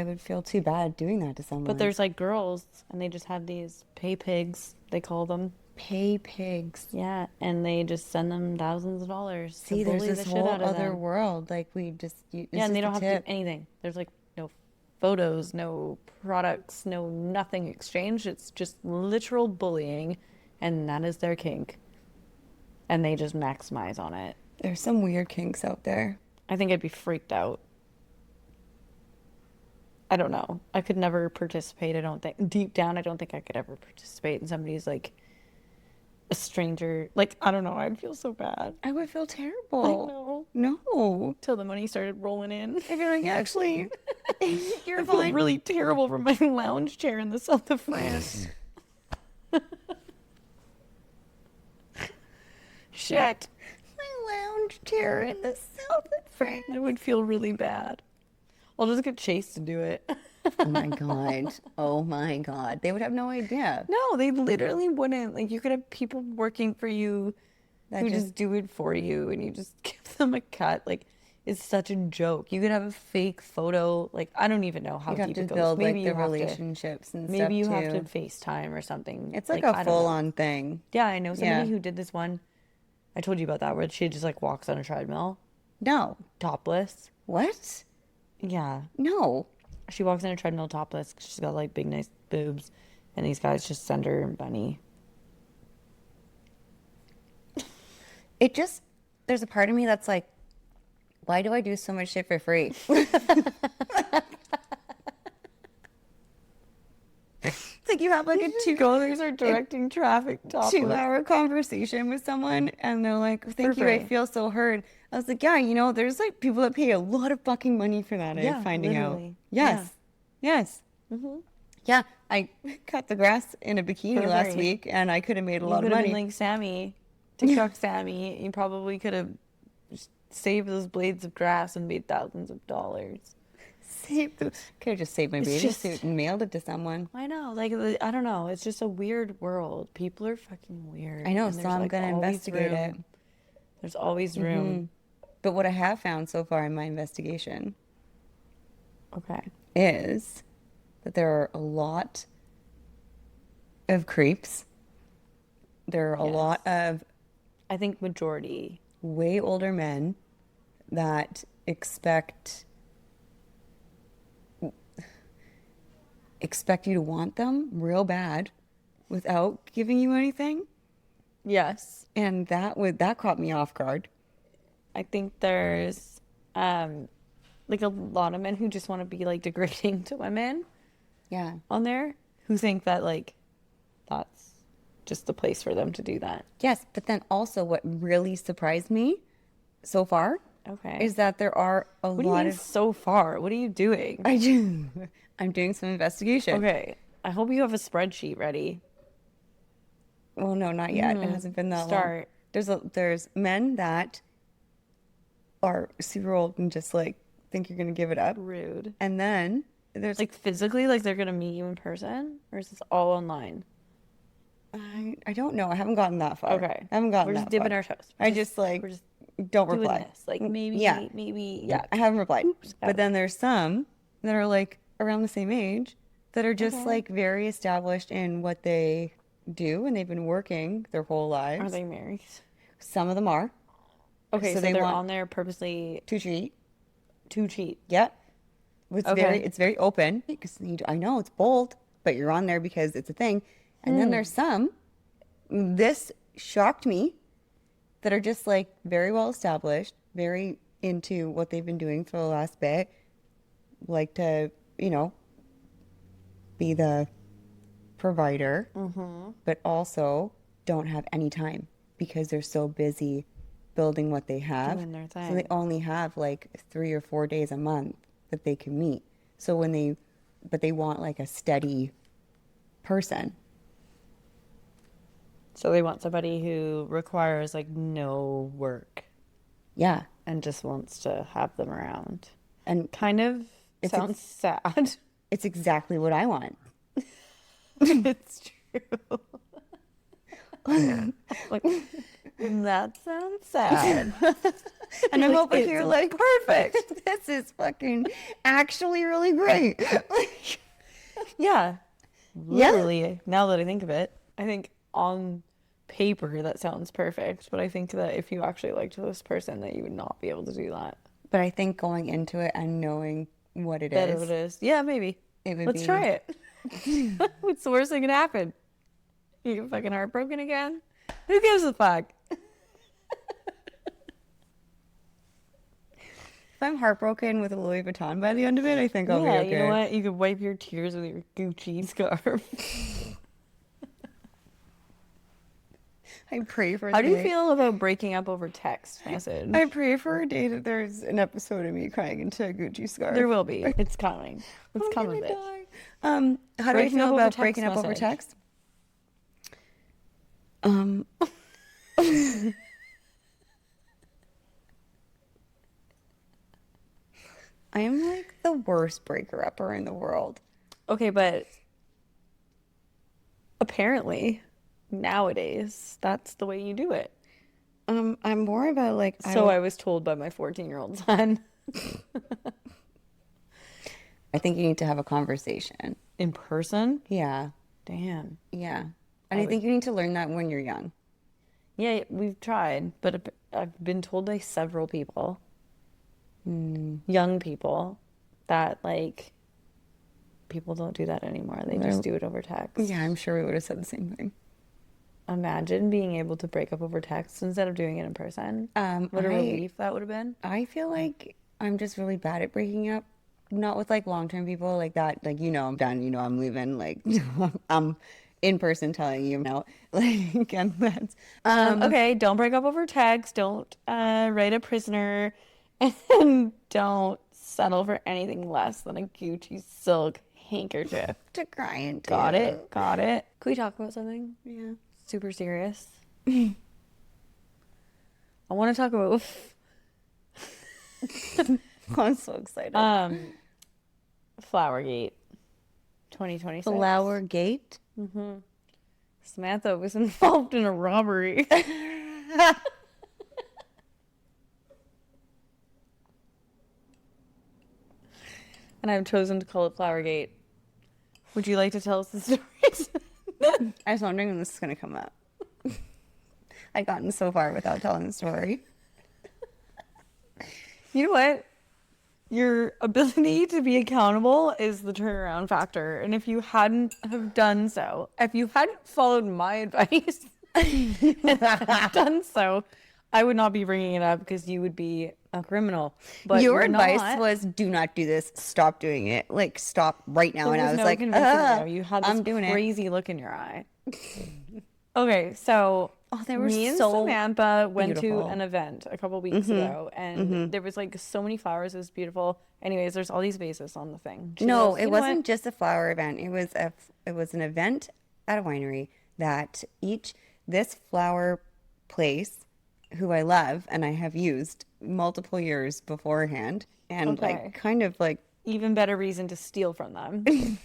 would feel too bad doing that to someone. But there's like girls, and they just have these pay pigs, they call them. pay pigs. Yeah, and they just send them thousands of dollars. See, to there's bully this the shit whole out of other them. world. Like we just Yeah, and they don't have to do anything. There's like no photos, no products, no nothing exchanged. It's just literal bullying, and that is their kink. And they just maximize on it. There's some weird kinks out there. I think I'd be freaked out. I don't know. I could never participate. I don't think deep down I don't think I could ever participate in somebody's like a stranger. Like, I don't know, I'd feel so bad. I would feel terrible. I know. No. Till the money started rolling in. I'd be like, actually, you're I feel fine. really terrible from my lounge chair in the south of France. Shit. My lounge chair in the south of France. I would feel really bad. I'll just get Chase to do it. Oh my god. Oh my god. They would have no idea. No, they literally wouldn't. Like, you could have people working for you who just do it for you, and you just give them a cut. Like, it's such a joke. You could have a fake photo. Like, I don't even know how You'd have deep to it goes. build Maybe like you the have to. relationships and stuff Maybe you too. have to FaceTime or something. It's like I a don't know. full-on thing. Yeah, I know somebody Yeah. who did this one. I told you about that, where she just like walks on a treadmill, No. topless. What? Yeah, No. she walks on a treadmill topless 'cause she's got like big nice boobs, and these guys just send her money. It just, there's a part of me that's like, why do I do so much shit for free? It's like you have like a Go are directing traffic topless. 2-hour conversation with someone and they're like, thank you, I feel so heard. I was like, yeah, you know, there's like people that pay a lot of fucking money for that. I'm finding out. Yes. Yeah. Yes. Mm-hmm. Yeah. I cut the grass in a bikini last week and I could have made a lot of money. Been like Sammy, TikTok Sammy. You probably could have saved those blades of grass and made thousands of dollars. Could have just saved my bathing suit and mailed it to someone. I know, like, I don't know. It's just a weird world. People are fucking weird. I know, so I'm gonna investigate it. There's always room. Mm-hmm. But what I have found so far in my investigation, is that there are a lot of creeps. There are a lot of, I think, majority way older men that expect you to want them real bad without giving you anything. Yes. And that caught me off guard. I think there's like a lot of men who just want to be like degrading to women. Yeah. On there who think that like that's just the place for them to do that. Yes, but then also what really surprised me so far is that there are a lot of so far. What are you doing? I'm doing some investigation. Okay. I hope you have a spreadsheet ready. Well, no, not yet. It hasn't been that long. There's men that are super old and just like think you're gonna give it up. Rude. And then there's like physically, like they're gonna meet you in person, or is this all online? I don't know. I haven't gotten that far. Okay. I haven't gotten We're that just dipping far. our toes. I just like don't reply. This. Like maybe. Yeah, I haven't replied. Oops. But then there's some that are like around the same age that are just like very established in what they do and they've been working their whole lives. Are they married? Some of them are. Okay, so they're on there purposely to cheat. To cheat. Yeah. It's very open because I know it's bold, but you're on there because it's a thing. And then there's some, this shocked me, that are just like very well established, very into what they've been doing for the last bit, like to, you know, be the provider, but also don't have any time because they're so busy building what they have. Doing their thing. So they only have like 3 or 4 days a month that they can meet. So but they want like a steady person. So they want somebody who requires like no work. Yeah. And just wants to have them around. And kind of sounds sad. It's exactly what I want. It's true. Like, that sounds sad. And I'm over here like, perfect. This is fucking actually really great. Yeah. Literally, now that I think of it, I think on paper that sounds perfect, but I think that if you actually liked this person that you would not be able to do that. But I think going into it and knowing what it is. It is. Yeah, maybe. Let's try it. What's the worst that can happen? You get fucking heartbroken again? Who gives a fuck? If I'm heartbroken with a Louis Vuitton by the end of it, I think I'll be okay. You know what? You could wipe your tears with your Gucci scarf. I pray for. How do you feel about breaking up over text message? I pray for a day that there's an episode of me crying into a Gucci scarf. There will be. It's coming. It's coming, bitch. How do I feel about breaking up over text? I am like the worst breaker-upper in the world. Okay, but apparently nowadays that's the way you do it. I'm more about like. I was told by my 14-year-old son. I think you need to have a conversation in person. Yeah. Damn. Yeah. And I think you need to learn that when you're young. Yeah, we've tried, but I've been told by several people, young people, that like people don't do that anymore. They just do it over text. Yeah, I'm sure we would have said the same thing. Imagine being able to break up over text instead of doing it in person. What a relief that would have been. I feel like I'm just really bad at breaking up not with like long-term people like that. Like, I'm done. I'm leaving. Like, I'm in person telling you now. Like, and that's okay, don't break up over text. Don't write a prisoner, and don't settle for anything less than a Gucci silk handkerchief. to cry into. Got it. Got it. Can we talk about something? Yeah. Super serious. I want to talk about. I'm so excited. Flowergate, 2026. Flowergate. Samantha was involved in a robbery. And I've chosen to call it Flowergate. Would you like to tell us the stories? I was wondering when this is going to come up. I've gotten so far without telling the story. You know what? Your ability to be accountable is the turnaround factor. And if you hadn't have done so, if you hadn't followed my advice and done so, I would not be bringing it up because you would be a criminal. But your advice was, do not do this. Stop doing it. Like, stop right now. And I was like, you had this I'm doing crazy look in your eye. Okay, so me and Samantha went to an event a couple weeks ago, and there was like so many flowers. It was beautiful. Anyways, there's all these vases on the thing. It wasn't just a flower event. It was an event at a winery that this flower place, who I love and I have used multiple years beforehand, and like kind of like even better reason to steal from them.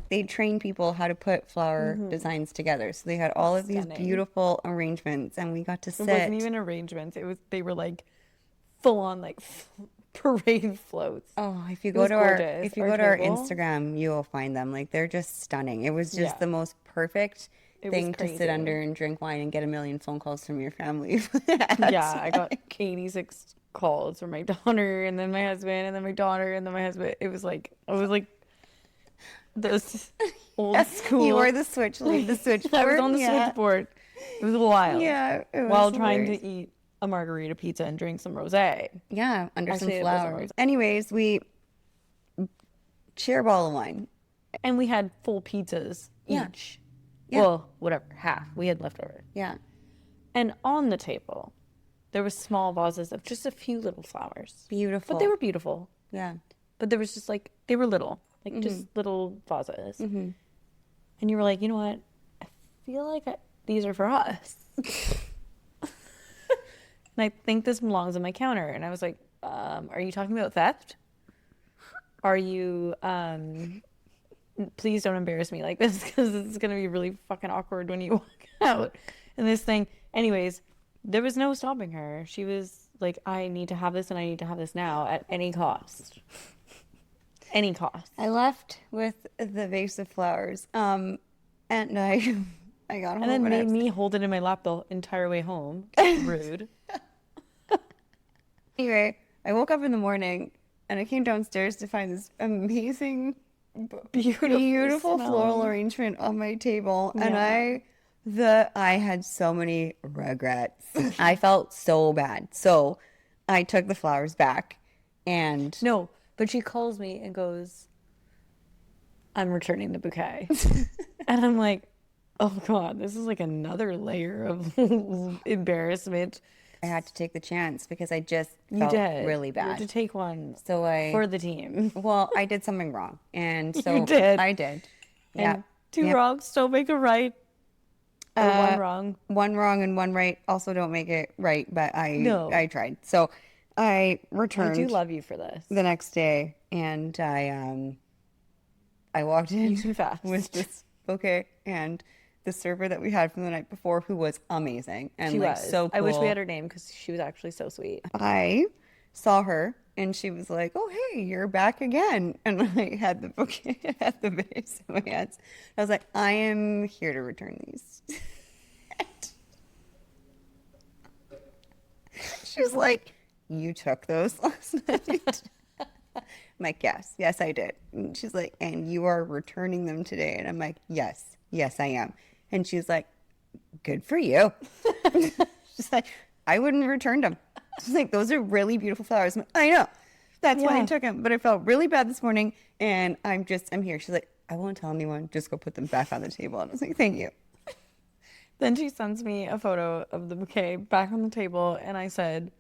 They train people how to put flower designs together. So they had all of these beautiful arrangements, and we got to sit. It wasn't even arrangements. They were like full on like parade floats. Oh, if you go to our Instagram, you will find them. Like, they're just stunning. It was just the most perfect thing to sit under and drink wine and get a million phone calls from your family. Yeah, I got 86 calls from my daughter, and then my husband, and then my daughter, and then my husband. I was like this old school. You were the switchboard. I was on the switchboard. It was wild. Yeah, it was while trying to eat a margarita pizza and drink some rosé. Yeah, under some flowers. Anyways, we share a bottle of wine, and we had full pizzas each. Yeah. Well, whatever, half. We had leftover. Yeah. And on the table, there was small vases of just a few little flowers. Beautiful. But they were beautiful. Yeah. But there was just like, they were little. Like just little vases. And you were like, you know what? I feel like these are for us. And I think this belongs on my counter. And I was like, are you talking about theft? Are you, please don't embarrass me like this, because it's going to be really fucking awkward when you walk out. And this thing, anyways, there was no stopping her. She was like, I need to have this, and I need to have this now at any cost. Any cost. I left with the vase of flowers, and I got home, and then made me hold it in my lap the entire way home. Rude. Anyway, I woke up in the morning and I came downstairs to find this amazing, beautiful floral arrangement on my table, and I had so many regrets. I felt so bad, so I took the flowers back, and no. But she calls me and goes, I'm returning the bouquet. And I'm like, oh God, this is like another layer of embarrassment. I had to take the chance because I just felt really bad. You had to take one for the team. Well, I did something wrong. And so you did. I did. Yeah. And two wrongs don't make a right. Or one wrong. One wrong and one right also don't make it right, but I tried. So I returned. I do love you for this. The next day, and I walked in too fast with this bouquet and the server that we had from the night before, who was amazing and she like was. so cool. I wish we had her name because she was actually so sweet. I saw her and she was like, "Oh, hey, you're back again," and I had the bouquet at the base of my hands. I was like, "I am here to return these." She was like, "You took those last night?" I'm like, yes, I did. And she's like, "And you are returning them today?" And I'm like, yes, I am. And she's like, good for you. She's like, I wouldn't return them. She's like, those are really beautiful flowers. I'm like, I know. That's why I took them. But I felt really bad this morning, and I'm here. She's like, I won't tell anyone. Just go put them back on the table. And I was like, thank you. Then she sends me a photo of the bouquet back on the table, and I said,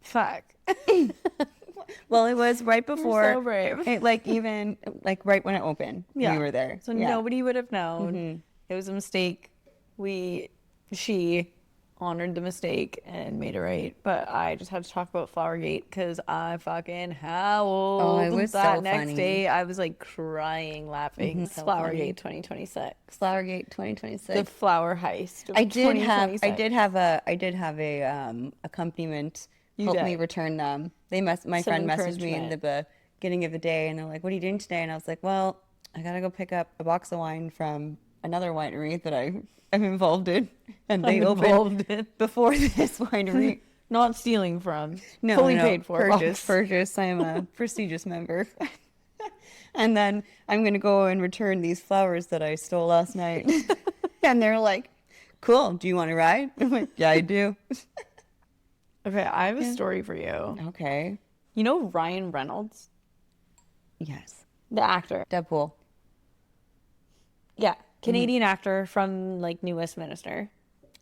fuck. Well, it was right before. You're so brave. Even right when it opened, we were there. So nobody would have known. It was a mistake. She honored the mistake and made it right. But I just had to talk about Flowergate because I fucking howled. Oh, it was that so next funny. day. I was like crying, laughing. It's Flowergate 2026. Flowergate 2026. The flower heist. Of I did have 2026. I did have a accompaniment You help did. me return them. My friend messaged me in the beginning of the day, and they're like, "What are you doing today?" And I was like, "Well, I gotta go pick up a box of wine from another winery that I'm involved in, and they opened before this winery." Not stealing from. No, Fully paid for. Purchase. I am a prestigious member. And then I'm going to go and return these flowers that I stole last night. And they're like, cool. Do you want to ride? I'm like, yeah, I do. Okay, I have a story for you. Okay. You know Ryan Reynolds? Yes. The actor. Deadpool. Yeah. Canadian actor from like New Westminster.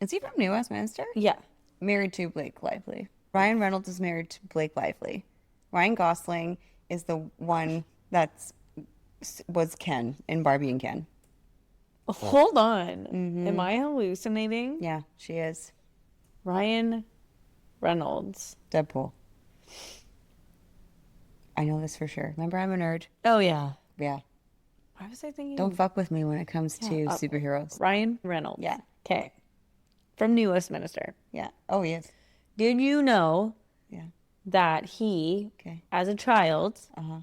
Is he from New Westminster? Yeah. Married to Blake Lively. Ryan Reynolds is married to Blake Lively. Ryan Gosling is the one was Ken in Barbie and Ken. Hold on. Am I hallucinating? Yeah, she is. Ryan Reynolds. Deadpool. I know this for sure. Remember, I'm a nerd. Oh, yeah. Yeah. Why was I thinking? Don't fuck with me when it comes to superheroes. Ryan Reynolds. Yeah. Okay. From New Westminster. Yeah. Oh, he is. Did you know Yeah. that he, Okay. as a child, Uh-huh.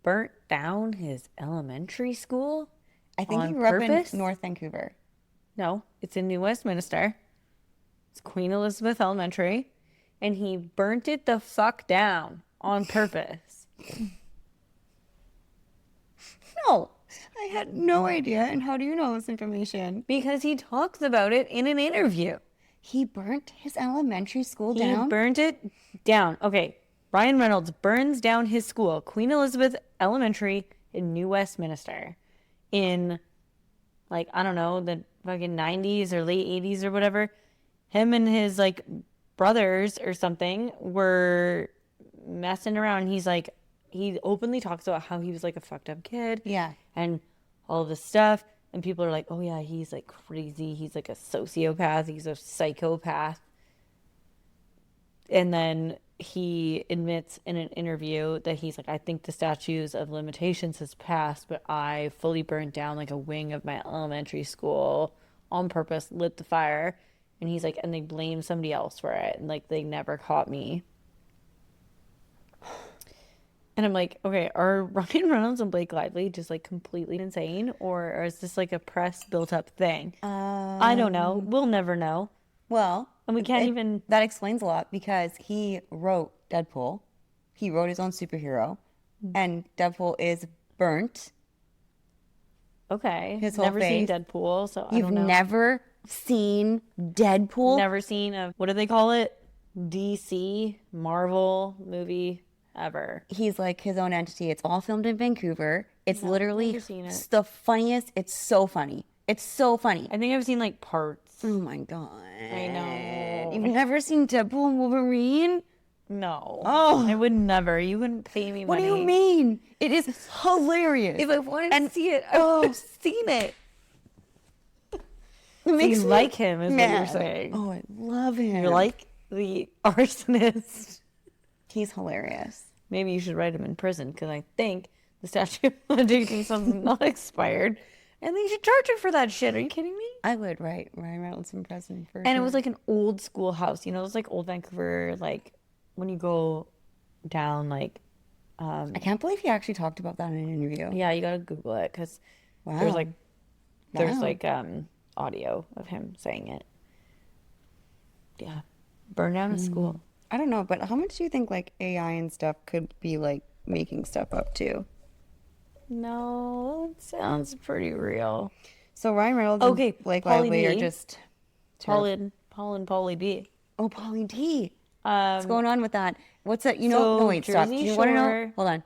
burnt down his elementary school? I think On he grew purpose? up in North Vancouver. No, it's in New Westminster. It's Queen Elizabeth Elementary. And he burnt it the fuck down on purpose. No. I had no idea. And how do you know this information? Because he talks about it in an interview. He burnt his elementary school He down? burnt it down. Okay, Ryan Reynolds burns down his school, Queen Elizabeth Elementary in New Westminster, in, like, I don't know, the fucking 90s or late 80s or whatever. Him and his, like, brothers or something were messing around. He's like, he openly talks about how he was, like, a fucked up kid. Yeah. And all this stuff. And people are like, oh, yeah, he's, like, crazy. He's, like, a sociopath. He's a psychopath. And then he admits in an interview that he's like, I think the statutes of limitations has passed, but I fully burnt down, like, a wing of my elementary school on purpose, lit the fire. And he's like, and they blame somebody else for it. And, like, they never caught me. And I'm like, okay, are Ryan Reynolds and Blake Lively just, like, completely insane? Or is this, like, a press built-up thing? I don't know. We'll never know. Well, And we can't even... That explains a lot because he wrote Deadpool. He wrote his own superhero. And Deadpool is burnt. Okay. His whole Never seen face. Deadpool, so I You've don't know. never seen Deadpool? Never seen a... What do they call it? DC? Marvel movie? Ever. He's like his own entity. It's all filmed in Vancouver. It's literally never seen it. the funniest. It's so funny. It's so funny. I think I've seen, like, parts. Oh my God. I know. You've never seen Deadpool and Wolverine? No. Oh. I would never. You wouldn't pay me What money. do you mean? It is hilarious. If I wanted to see it, I would have seen it. It So makes you me like him, is what you're mad. saying. Oh, I love him. You're like the arsonist. He's hilarious. Maybe you should write him in prison, because I think the statute of limitations is not expired. And they should charge him for that shit. Are you kidding me? I would write Ryan Reynolds in prison for And it was like an old schoolhouse. You know, it was like old Vancouver, like when you go down, like, I can't believe he actually talked about that in an interview. yeah, you gotta Google it, because Wow. there's Wow. like audio of him saying it. Yeah, burn down a school. I don't know, but how much do you think like AI and stuff could be like making stuff up too? No, it sounds pretty real. So Ryan Reynolds Okay, and Blake Paulie Lively are D. just Paul and Paulie D. Oh, Paulie D. What's going on with that? What's that? so No, wait, stop. Do Jersey you want to know? Shore- Hold on.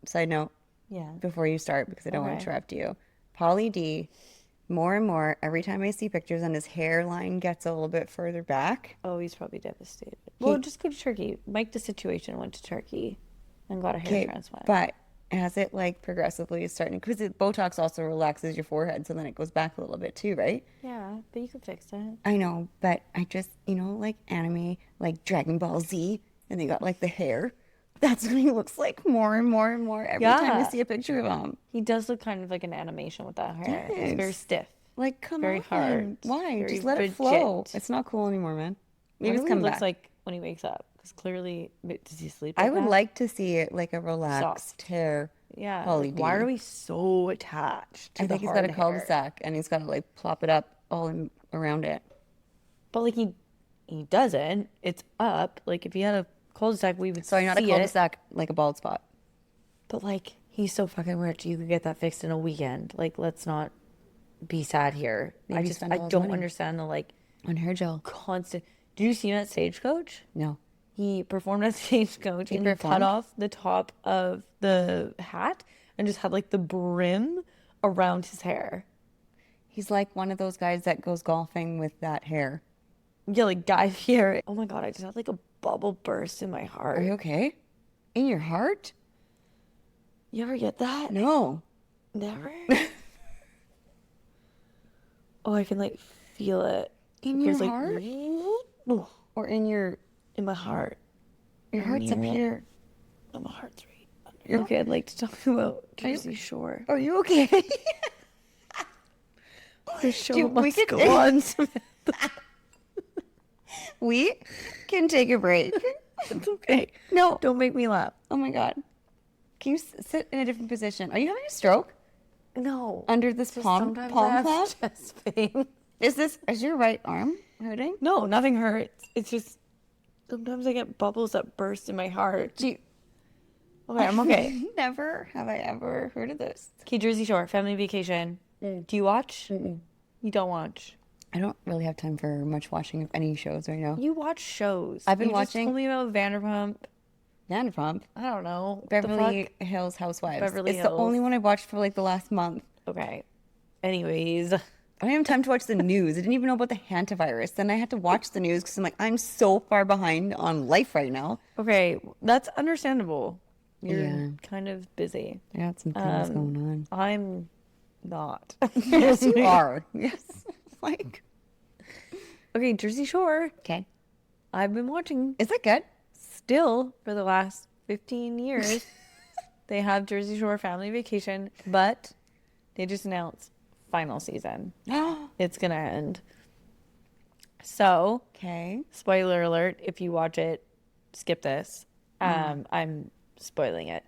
Side note, Yeah. before you start, because I don't want to Okay. interrupt you. Paulie D, more and more, every time I see pictures and his hairline gets a little bit further back. Oh, he's probably devastated. Well, just go to Turkey. Mike, the situation, went to Turkey and got a hair transplant. But as it like progressively is starting, because Botox also relaxes your forehead, so then it goes back a little bit too, right? Yeah, but you can fix it. I know, but I just, like anime, like Dragon Ball Z, and they got like the hair. That's what he looks like more and more and more every time I Yeah. see a picture of him. He does look kind of like an animation with that hair. It's Yes. very stiff. Like, come Very on. hard. Why? Very Just let it flow. rigid. It's not cool anymore, man. Maybe Maybe it's he coming looks back. like when he wakes up. Because clearly, does he sleep I like would that? like to see it like a relaxed Soft. hair. Yeah. Paulie Like, why D. are we so attached to I the think he's got a hard hair? cul-de-sac and he's got to like plop it up all around it. But like he doesn't. It's up. Like if he had a cul-de-sac, we would Sorry, not a see it. cul-de-sac, like a bald spot. But like he's so fucking rich, you could get that fixed in a weekend. Like let's not be sad here. Maybe spend I all his don't money. understand the like On hair gel. constant. Did you see him at Stagecoach? No. He performed at Stagecoach and he cut performed? off the top of the hat and just had like the brim around his hair. He's like one of those guys that goes golfing with that hair. Yeah, like Guy Fieri. Oh my god, I just had like a bubble burst in my heart. Are you okay? In your heart? You ever get that? No. Never? Oh, I can like feel it. In your It's like, heart? "Ooh," Or in your in my heart. your heart's up Near it. here. Oh, my heart's right under. Okay, I'd like to talk about Are you- Jersey Shore. Are you okay? The show Dude, we must could- go on. We can take a break. It's okay. No. Don't make me laugh. Oh my God. Can you sit in a different position? Are you having a stroke? No. Under this Just palm sometimes I cloud? have chest pain. Is your right arm hurting? No, nothing hurts. It's just sometimes I get bubbles that burst in my heart. Do you, Okay, I'm okay. Never have I ever heard of this. Okay, Jersey Shore, family vacation. Do you watch? You don't watch. I don't really have time for much watching of any shows right now. You watch shows. I've been you watching- Just told me about Vanderpump. Vanderpump. I don't know. Beverly Hills Housewives. Beverly it's Hills. the only one I've watched for like the last month. Okay. Anyways, I don't have time to watch the news. I didn't even know about the hantavirus. Then I had to watch the news because I'm like, I'm so far behind on life right now. okay, that's understandable. You're Yeah. kind of busy. I got some things going on. I'm not. Yes, you are. Yes. Like, Okay, Jersey Shore. okay. I've been watching Is that good? still for the last 15 years. They have Jersey Shore family vacation, but they just announced final season. It's gonna end. So, Okay. spoiler alert, if you watch it, skip this. I'm spoiling it.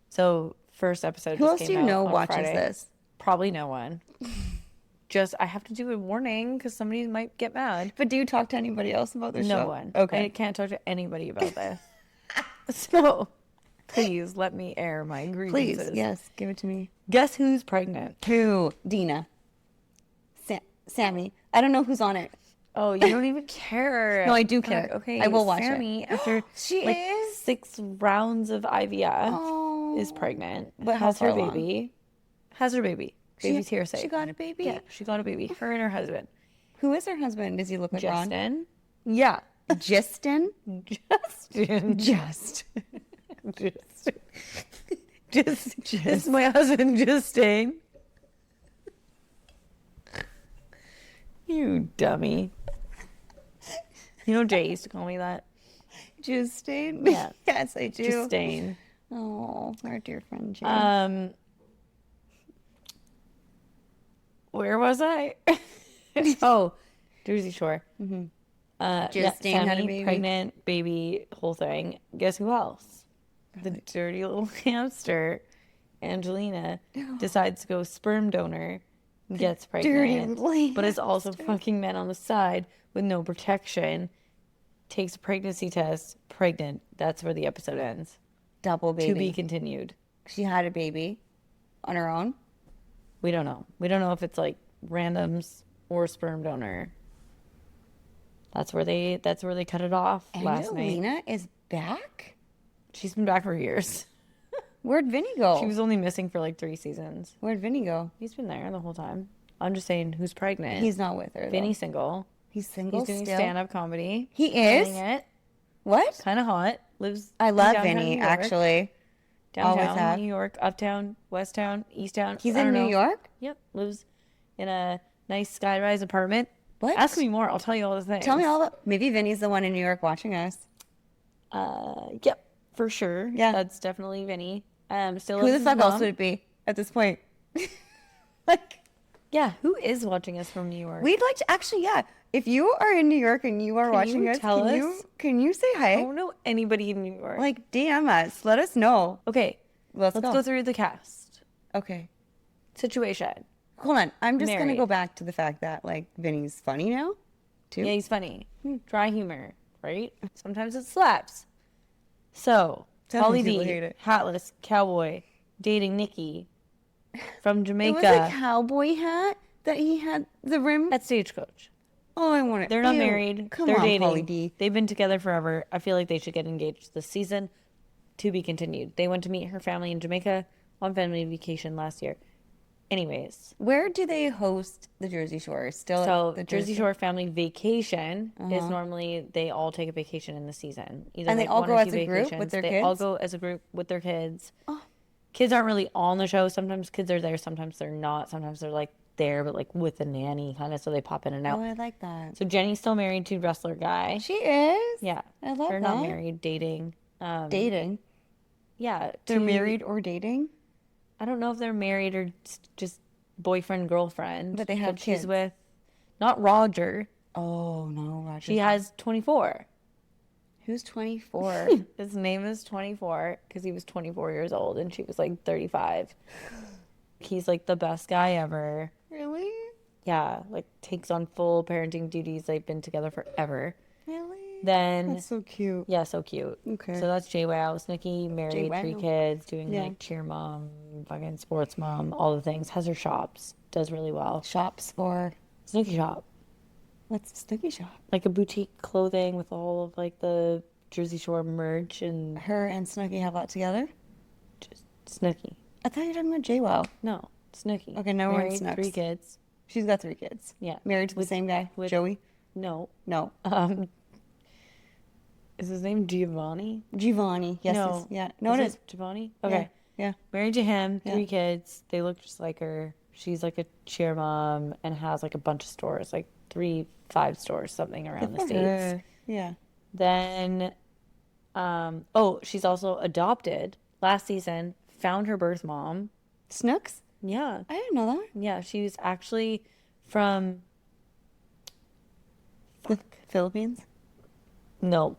So, first episode Who just else came do you out know on watches Friday. this? Probably no one. Just, I have to do a warning because somebody might get mad. But do you talk to anybody else about this No show? one. Okay. I can't talk to anybody about this. So, please let me air my Please, grievances. yes, give it to me. Guess who's pregnant? Who? Dina. Sammy. I don't know who's on it. Oh, you don't even care. No, I do care. Okay, I will watch it. Sammy, after She like is? 6 rounds of IVF, Oh. is pregnant. But how has her far along? baby. Has her baby. Baby's here safe. She got a baby? Yeah, she got a baby. Her and her husband. Who is her husband? Does he look like Ron? Justin. Yeah. Justin? Justin. Just. Just. This is my husband, Justin. You dummy. You know Jay used to call me that. Justin? Yeah. Yes, I do. Justin. Oh, our dear friend Jay. Where was I? Oh, Jersey Shore. Justine had a Sammy, baby. pregnant, baby, whole thing. Guess who else? The dirty little hamster, Angelina, decides to go sperm donor, gets pregnant, little but is also fucking men on the side with no protection. Takes a pregnancy test, pregnant. That's where the episode ends. Double baby. To be continued. She had a baby on her own. We don't know. We don't know if it's like randoms or sperm donor. That's where they cut it off last night. Angelina is back? She's been back for years. Where'd Vinny go? She was only missing for like 3 seasons. Where'd Vinny go? He's been there the whole time. I'm just saying, who's pregnant? He's not with her, though. Vinny's single. He's single. He's doing still? stand-up comedy. He is? Killing it. What? Kind of hot. I love downtown Vinny, New York. actually. Always Downtown have. New York, uptown, westtown, easttown. He's I in don't New know. York? Yep. Lives in a nice skyrise apartment. What? Ask me more. I'll tell you all the things. Tell me all about... Maybe Vinny's the one in New York watching us. Yep, for sure. Yeah. That's definitely Vinny. Still Who lives the with fuck his else mom. would it be at this point? Like... Yeah, who is watching us from New York? We'd like to... Actually, yeah. If you are in New York and you are watching you us, tell can us? can you say hi? I don't know anybody in New York. Like, DM us. Let us know. Okay, Let's go through the cast. Okay. Situation. Hold on. I'm just going to Married. go back to the fact that, like, Vinny's funny now, too. Yeah, he's funny. Dry humor, right? Sometimes it slaps. So, Sometimes Paulie people hate D, it. hatless, cowboy, dating Nikki from It Jamaica was a cowboy hat that he had the rim. at Stagecoach. Oh, I want it. They're not Ew. married. Come They're on, dating. Paulie D. They've been together forever. I feel like they should get engaged this season. To be continued. They went to meet her family in Jamaica on family vacation last year. Anyways, Where do they host the Jersey Shore? Still so at the Jersey Shore family vacation is normally they all take a vacation in the season. Either And they like all one go or as two a group with vacations. their They all kids? go as a group with their kids. Kids aren't really on the show. Sometimes kids are there. Sometimes they're not. Sometimes they're like there, but like with a nanny kind of. So they pop in and out. Oh, I like that. So Jenny's still married to wrestler guy. She is? Yeah, I love they're that. not married, dating. Dating. Yeah, They're to- married or dating? I don't know if they're married or just boyfriend girlfriend. But they have she's kids. with, not Roger. Oh, no, Roger. She has 24. Who's 24? His name is 24 because he was 24 years old and she was like 35. He's like the best guy ever. Really? Yeah, like takes on full parenting duties. They've been together forever. Really? Then That's so cute. yeah, so cute. Okay. So that's JWoww. Snooki married, 3 JWoww. kids, doing Yeah. like cheer mom, fucking sports mom, all the things. Has her shops, does really well. Shops for... Snooki shop, What's a Snooki shop? like a boutique clothing with all of like the Jersey Shore merch and Her and Snooki have that together? just Snooki. I thought you were talking about JWoww. No, Snooki. Okay, now we're in married, Snooks. 3 kids. She's got 3 kids. Yeah. Married to the same guy? with- Joey? No, No. is his name Giovanni? Giovanni. Yes. no, it's- Yeah. No, it is. Giovanni. Yeah, Okay. Yeah. Married to him, 3 Yeah. kids. They look just like her. She's like a cheer mom and has like a bunch of stores, like 3, 5 stores, something around the For States. her. Yeah. Then, she's also adopted last season, found her birth mom. Snooks? Yeah. I didn't know that. Yeah. She was actually from, The Philippines? no,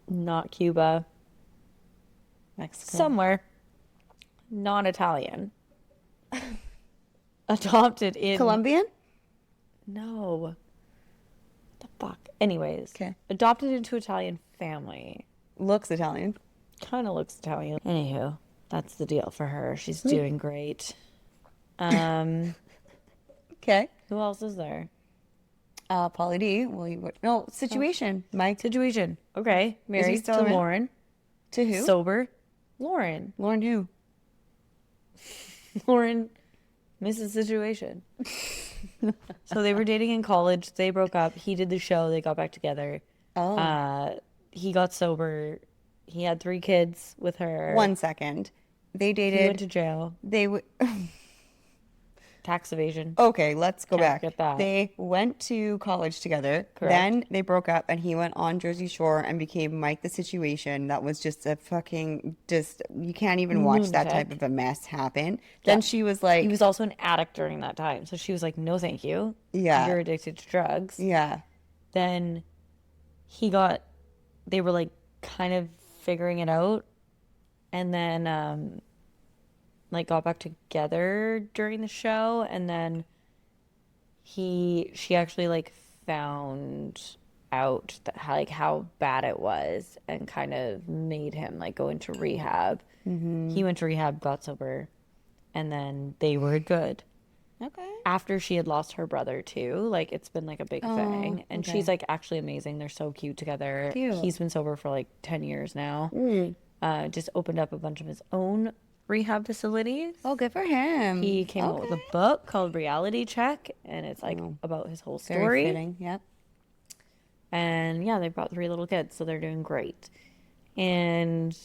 not Cuba, Mexico. somewhere, not Italian. Adopted in Colombian? No. The fuck. Anyways. Okay. Adopted into Italian family. Looks Italian. Kind of looks Italian. Anywho, that's the deal for her. She's doing great. Who Okay. else is there? Paulie D. Well, no, situation. Mike. Situation. Okay. Married still to around? Lauren. To who? Sober. Lauren. Lauren who? Lauren Mrs. Situation. So they were dating in college. They broke up. He did the show. They got back together. Oh. He got sober. He had 3 kids with her. 1 second. They He dated. went to jail. They would. Tax evasion. Okay, let's go Can't back. forget that. They went to college together. Correct. Then they broke up, and he went on Jersey Shore and became Mike the Situation. That was just a fucking you can't even watch that type Lunatic. of a mess happen. Then she was like, He was also an addict during that time. So she was like, no, thank you. Yeah. You're addicted to drugs. yeah, Then they were like kind of figuring it out. And then, like got back together during the show. And then she actually like found out that how bad it was and kind of made him like go into rehab. He went to rehab, got sober, and then they were good. Okay. after she had lost her brother too. Like it's been like a big thing. And okay. she's like actually amazing. They're so cute together. Cute. He's been sober for like 10 years now. Just opened up a bunch of his own rehab facilities. Oh, good for him. He came out with a book called Reality Check, and it's like about his whole Very story. fitting. Yep. And yeah, they've got 3 little kids, so they're doing great. And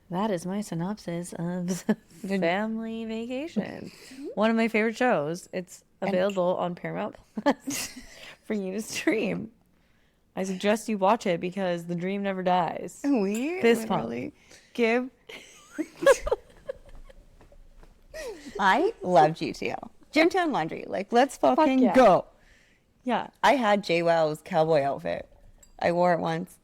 that is my synopsis of Family Vacation. One of my favorite shows. It's available on Paramount Plus for you to stream. I suggest you watch it because the dream never dies. Weird. Fist pump. Give. I love GTO. Gymtown Laundry. Like, let's fucking yeah. go. Yeah. I had JWoww's cowboy outfit. I wore it once.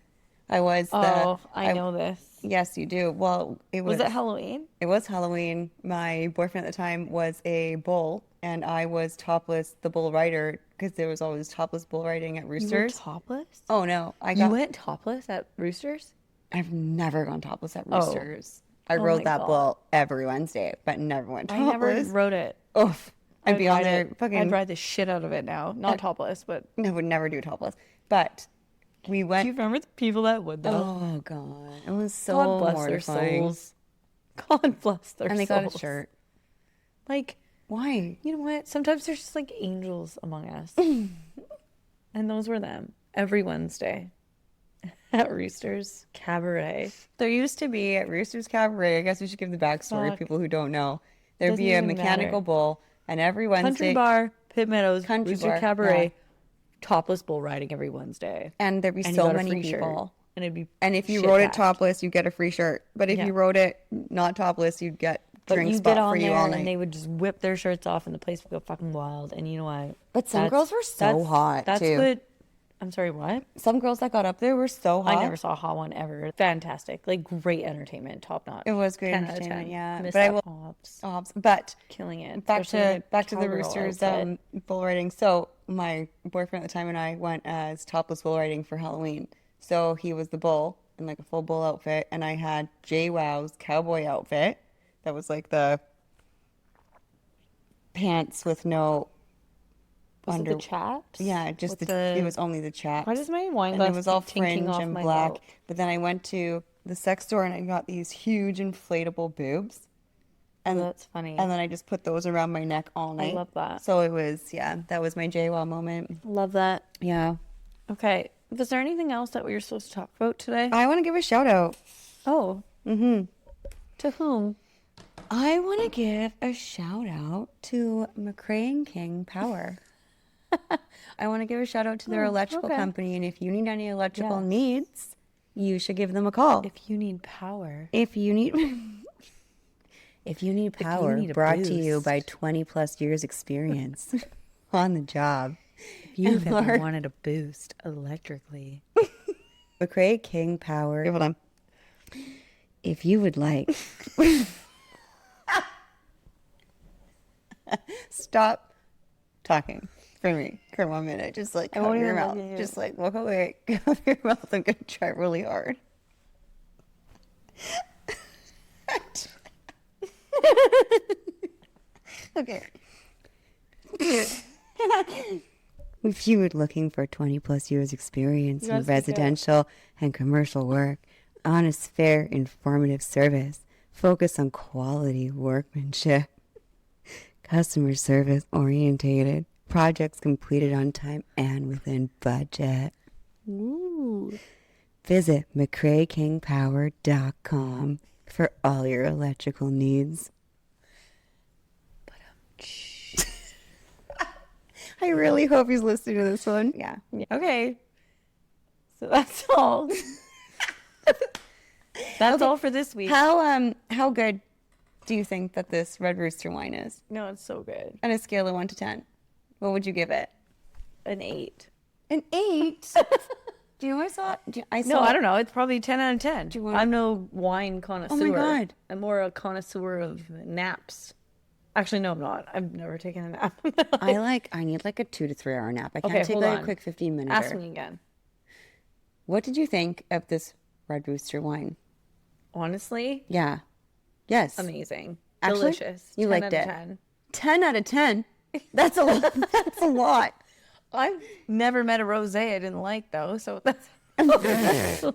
I was I know this. Yes, you do. Well, Was it Halloween? It was Halloween. My boyfriend at the time was a bull, and I was topless, the bull rider, because there was always topless bull riding at Roosters. You were topless? Oh, no. You went topless at Roosters? I've never gone topless at Oh. Roosters. I rode that bull every Wednesday, but never went topless. I never rode it. Oof. I'd be on there fucking... I'd ride the shit out of it now. Not topless, but... I would never do topless. But we went... Do you remember the people that would, though? Oh, God. It was so God bless mortifying. their souls. God bless their souls. And they got a shirt. Like... Why? You know what? Sometimes there's just like angels among us. And those were them. Every Wednesday. At Roosters Cabaret. There used to be at Roosters Cabaret, I guess we should give the backstory to people who don't know. There'd Doesn't be a even mechanical matter. bull, and every Wednesday... Country bar, Pitt Meadows, Country Rooster bar, Cabaret, yeah. topless bull riding every Wednesday. And there'd be And you so got a many free shirt. people. And it'd be And if you shit rode it packed. topless, you'd get a free shirt. But if Yeah. you rode it not topless, you'd get But drink you spot get on for you there all night. and they would just whip their shirts off and the place would go fucking wild. And you know what? But some girls were so hot, That's too. what... I'm sorry, what? Some girls that got up there were so hot. I never saw a hot one ever. Fantastic. Like, great entertainment. Top notch. It was great 10 out of entertainment, 10. yeah. Missed But I out will- Hobbs. But Killing it. back Especially to the cowgirl Roosters outfit. bull riding. So my boyfriend at the time and I went as topless bull riding for Halloween. So he was the bull in like a full bull outfit, and I had JWoww's cowboy outfit. That was like the pants with no Was it the chaps? Yeah, just With it was only the chaps. Why does my wine And glass it was all keep tinking fringe off and my black. belt? But then I went to the sex store and I got these huge inflatable boobs. And That's funny. And then I just put those around my neck all night. love that. So it was, that was my JWoww moment. Love that. Yeah. Okay. Was there anything else that we were supposed to talk about today? I want to give a shout out. Oh. Mm-hmm. To whom? I want to give a shout out to McCrae and King Power. I want to give a shout out to their electrical company. And if you need any electrical needs, you should give them a call. If you need power. If you need power, need a brought to you boost. by 20 plus years experience on the job. If you've ever wanted a boost electrically. McCrae King Power. Hold on. If you would like. Stop talking for me for 1 minute. Just like cover your mouth. Just like walk away. Cover your mouth. I'm going to try really hard. Okay. If you were looking for 20 plus years experience in residential and commercial work, honest, fair, informative service, focus on quality workmanship, customer service orientated, projects completed on time and within budget. Ooh. Visit McCraeKingPower.com for all your electrical needs. I really hope he's listening to this one. Yeah. Okay. So that's all. That's all for this week. How good do you think that this Red Rooster wine is? No, it's so good. On a scale of 1 to 10, what would you give it? An 8. An 8? Do you know what I saw? No, I don't know. It's probably 10 out of 10. you want- I'm no wine connoisseur. Oh my God. I'm more a connoisseur of naps. Actually, no, I'm not. I've never taken a nap. I need like a 2 to 3 hour nap. I can't Okay, take hold like on. a quick 15-minute. Ask me again. What did you think of this Red Rooster wine? Honestly, Yeah. Yes. amazing. Actually, Delicious. you 10 liked out of it. 10. 10 out of 10. That's a lot. That's a lot. I've never met a rosé I didn't like though, so that's a lot to say.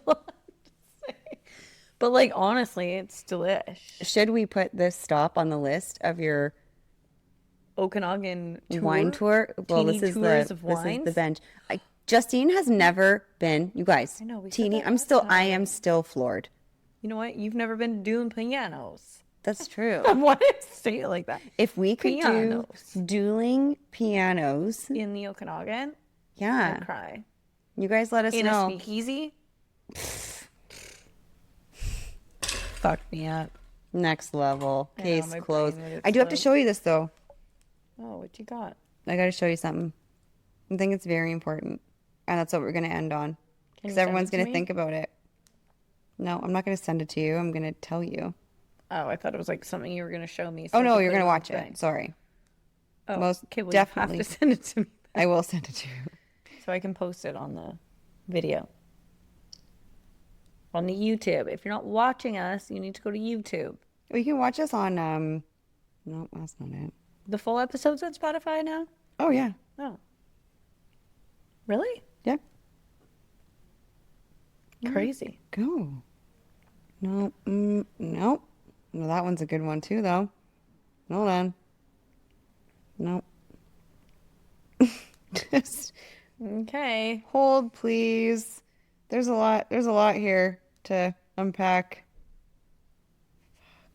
But like honestly, it's delish. Should we put this stop on the list of your Okanagan tour? Wine tour? Well, this is the bench. Justine has never been. You guys, I know. Teeny, I am still floored. You know what? You've never been doing pianos. That's true. Why did I say it like that? If we could do dueling pianos in the Okanagan, yeah, I'd cry. You guys let us know. In a speakeasy, fuck me up. Next level. Case closed. I do have to slow. show you this though. Oh, what you got? I got to show you something. I think it's very important, and that's what we're going to end on because everyone's going to think about it. No, I'm not going to send it to you. I'm going to tell you. Oh, I thought it was like something you were going to show me. So no, you're going to watch it. Sorry. Oh, most okay, well, definitely. You have to send it to me. I will send it to you. So I can post it on the video. On the YouTube. If you're not watching us, you need to go to YouTube. Well, you can watch us on, no, that's not it. The full episode's on Spotify now? Oh, yeah. Oh. Really? Yeah. Crazy. Go. No, nope. Well, that one's a good one too, though. Hold on. Nope. Just okay. Hold, please. There's a lot here to unpack.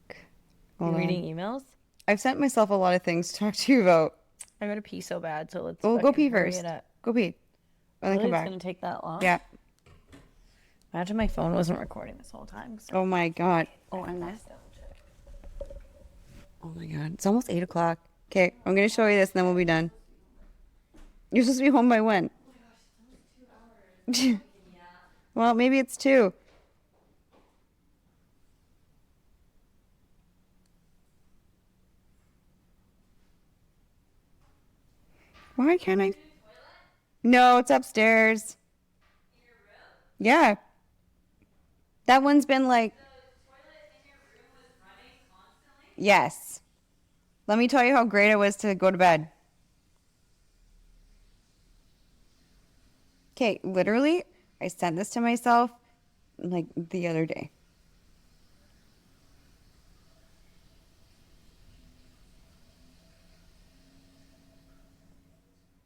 Fuck. You reading emails? I've sent myself a lot of things to talk to you about. I gotta pee so bad, so let's. Well, go pee first. Go pee. And then come back. It's gonna take that long. Yeah. Imagine my phone wasn't recording this whole time. Oh my god. Oh, I messed up. Oh my god. It's almost 8 o'clock. Okay, I'm gonna show you this and then we'll be done. You're supposed to be home by when? Oh my gosh, it's only 2 hours. Well, maybe it's 2. Why can't I? No, it's upstairs. In your room? Yeah. That one's been like. The toilet in your room was running constantly? Yes. Let me tell you how great it was to go to bed. Okay, literally, I sent this to myself like the other day.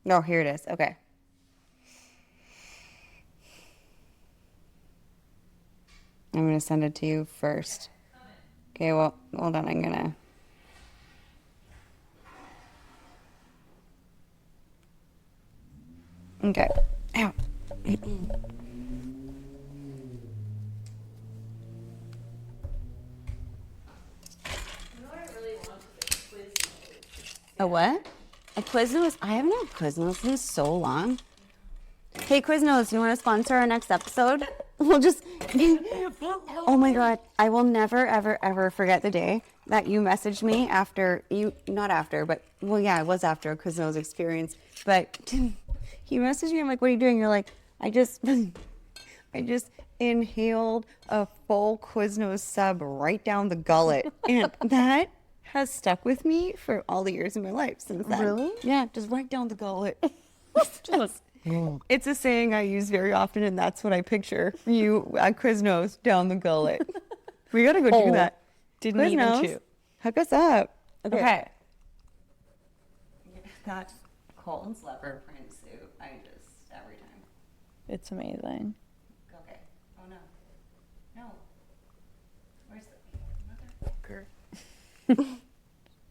Oh, here it is. Okay. I'm going to send it to you first. Okay, well, hold on. I'm going to... Okay. Ow. A what? A Quiznos? I haven't had Quiznos in so long. Hey, Quiznos, you want to sponsor our next episode? We'll just... Oh my god. I will never, ever, ever forget the day that you messaged me after you... Not after, but... Well, yeah, it was after a Quiznos experience. But you messaged me. I'm like, what are you doing? You're like, I just inhaled a full Quiznos sub right down the gullet. And that has stuck with me for all the years of my life since then. Really? Yeah, just right down the gullet. It's a saying I use very often, and that's what I picture. You at Quiznos down the gullet. We gotta go do that. Didn't even chew. Hook us up. Okay. That Colton's leopard print suit. Every time. It's amazing. Okay. Oh no. No. Where's the motherfucker?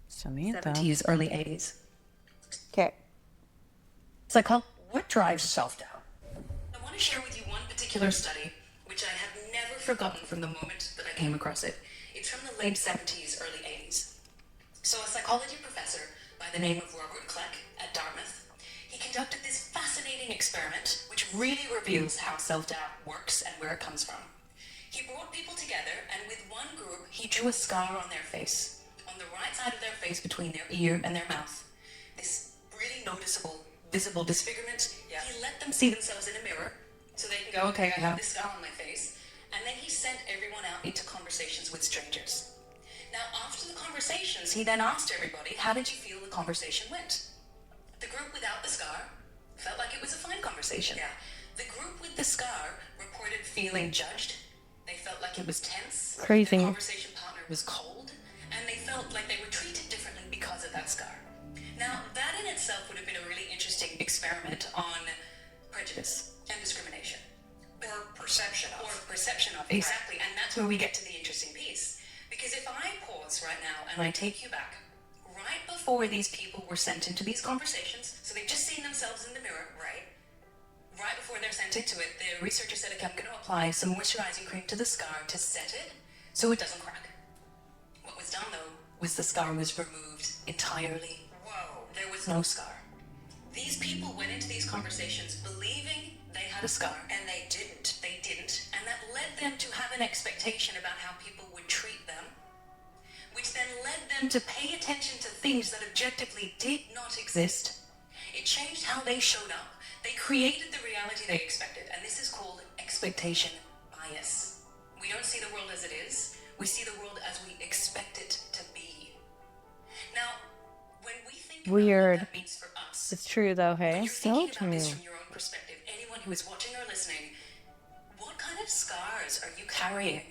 Samantha. 70s, early 80s. Okay. So what drives self-doubt? I want to share with you one particular study, which I have never forgotten from the moment that I came across it. It's from the late 70s, early 80s. So a psychology professor by the name of Robert Cleck at Dartmouth, he conducted this fascinating experiment which really reveals how self-doubt works and where it comes from. He brought people together, and with one group, he drew a scar on their face, on the right side of their face between their ear and their mouth. This really noticeable, visible disfigurement. Yeah. He let them see themselves in a mirror, so they can go, okay, I have this scar on my face. And then he sent everyone out into conversations with strangers. Now, after the conversations, he then asked everybody, how did you feel the conversation went? The group without the scar felt like it was a fine conversation. Yeah. The group with the scar reported feeling judged. They felt like it was tense. Crazy. The conversation partner was cold, and they felt like they were treated differently because of that scar. Now, that in itself would have been a really interesting experiment on prejudice and discrimination. Or perception of. Exactly, and that's where we get to the interesting piece. Because if I pause right now and I take you back, right before these people were sent into these conversations, so they've just seen themselves in the mirror, right? Right before they're sent into it, the researcher said, okay, I'm going to apply some moisturizing cream to the scar to set it so it doesn't crack. What was done, though, was the scar was removed entirely. Whoa. There was no scar. These people went into these conversations believing they had a scar, And they didn't. they didn't, and that led them to have an expectation about how people would treat them, which then led them to pay attention to things that objectively did not exist. It changed how they showed up. They created the reality they expected, and this is called expectation bias. We don't see the world as it is, we see the world as we expect it to be. Now, when we think about Weird. what that means for us, It's true though, hey? you're thinking about this from your own perspective. Anyone who is watching or listening, what kind of scars are you carrying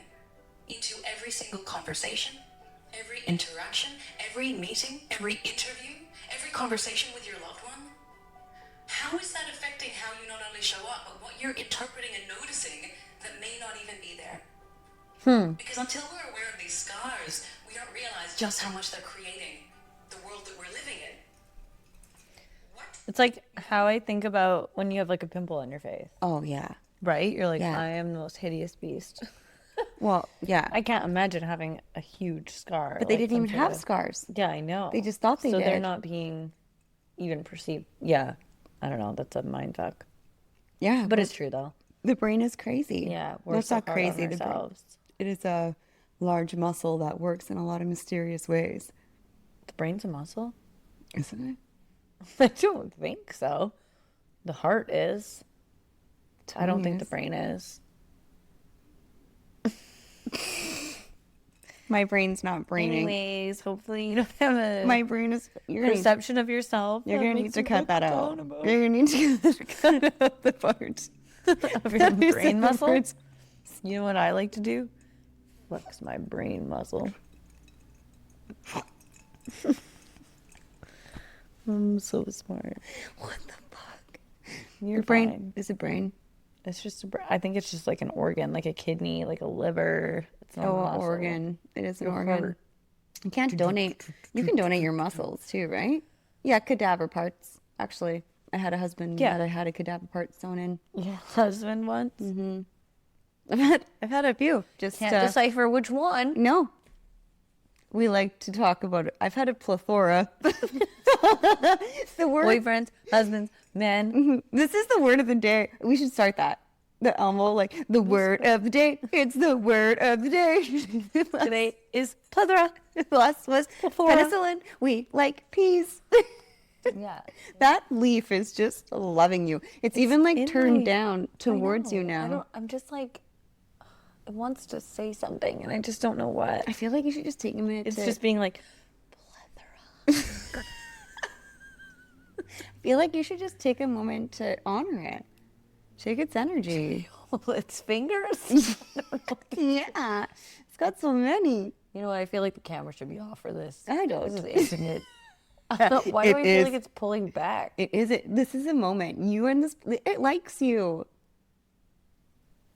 into every single conversation, every interaction, every meeting, every interview, every conversation with your loved one? How is that affecting how you not only show up, but what you're interpreting and noticing that may not even be there? Because until we're aware of these scars, we don't realize just how much they're creating the world that we're living in. It's like how I think about when you have like a pimple on your face, Oh, yeah. right? You're like, Yeah. I am the most hideous beast. Well, yeah. I can't imagine having a huge scar. But they like didn't some even sort have of- scars. Yeah, I know. They just thought they so they're did. not being even perceived. Yeah, I don't know. That's a mind fuck. Yeah. But it's true though. the brain is crazy. Yeah, we're That's so not hard on crazy. ourselves. It is a large muscle that works in a lot of mysterious ways. The brain's a muscle? Isn't it? I don't think so. The heart is. I don't think the is. brain is. My brain's not braining. Anyways, hopefully you don't have a My brain is. You're gonna, perception of yourself. you're that gonna need makes to you cut look that out. accountable. You're gonna need to cut out the part Of your That is brain the muscle. words. You know what I like to do? Flex my brain muscle. I'm so smart. What the fuck? Your Your brain is a brain. It's just I think it's just like an organ, like a kidney, like a liver. It's not a Oh, muscle. organ. It is an Your organ. heart. You can't donate. You can donate your muscles too, right? Yeah, cadaver parts. Actually, I had a husband Yeah. that I had a cadaver part sewn in. Yeah, husband once. I've had a few. Just Can't decipher which one. no. We like to talk about it. I've had a plethora. The word. Boyfriends, husbands, men. This is the word of the day. We should start that. The Elmo, like the word of the day. It's the word of the day. Today is plethora. Last was Plethora. penicillin. We like peas. Yeah. That leaf is just loving you. It's even like in turned my- down towards you I now. don't, I'm just like, it wants to say something, and I just don't know what. I feel like you should just take a minute It's to... just being like, plethora. I feel like you should just take a moment to honor it. Take its energy. Its fingers. Yeah. It's got so many. You know what? I feel like the camera should be off for this. I don't. This is intimate. Why do I feel like it's pulling back? It is. This is a moment. You and this... It likes you.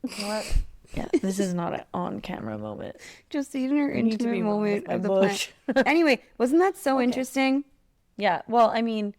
You know what? Yeah, this is not an on-camera moment. Just in your need to intimate be one moment with my of the bush. plant. Anyway, wasn't that so interesting? Yeah, well, I mean,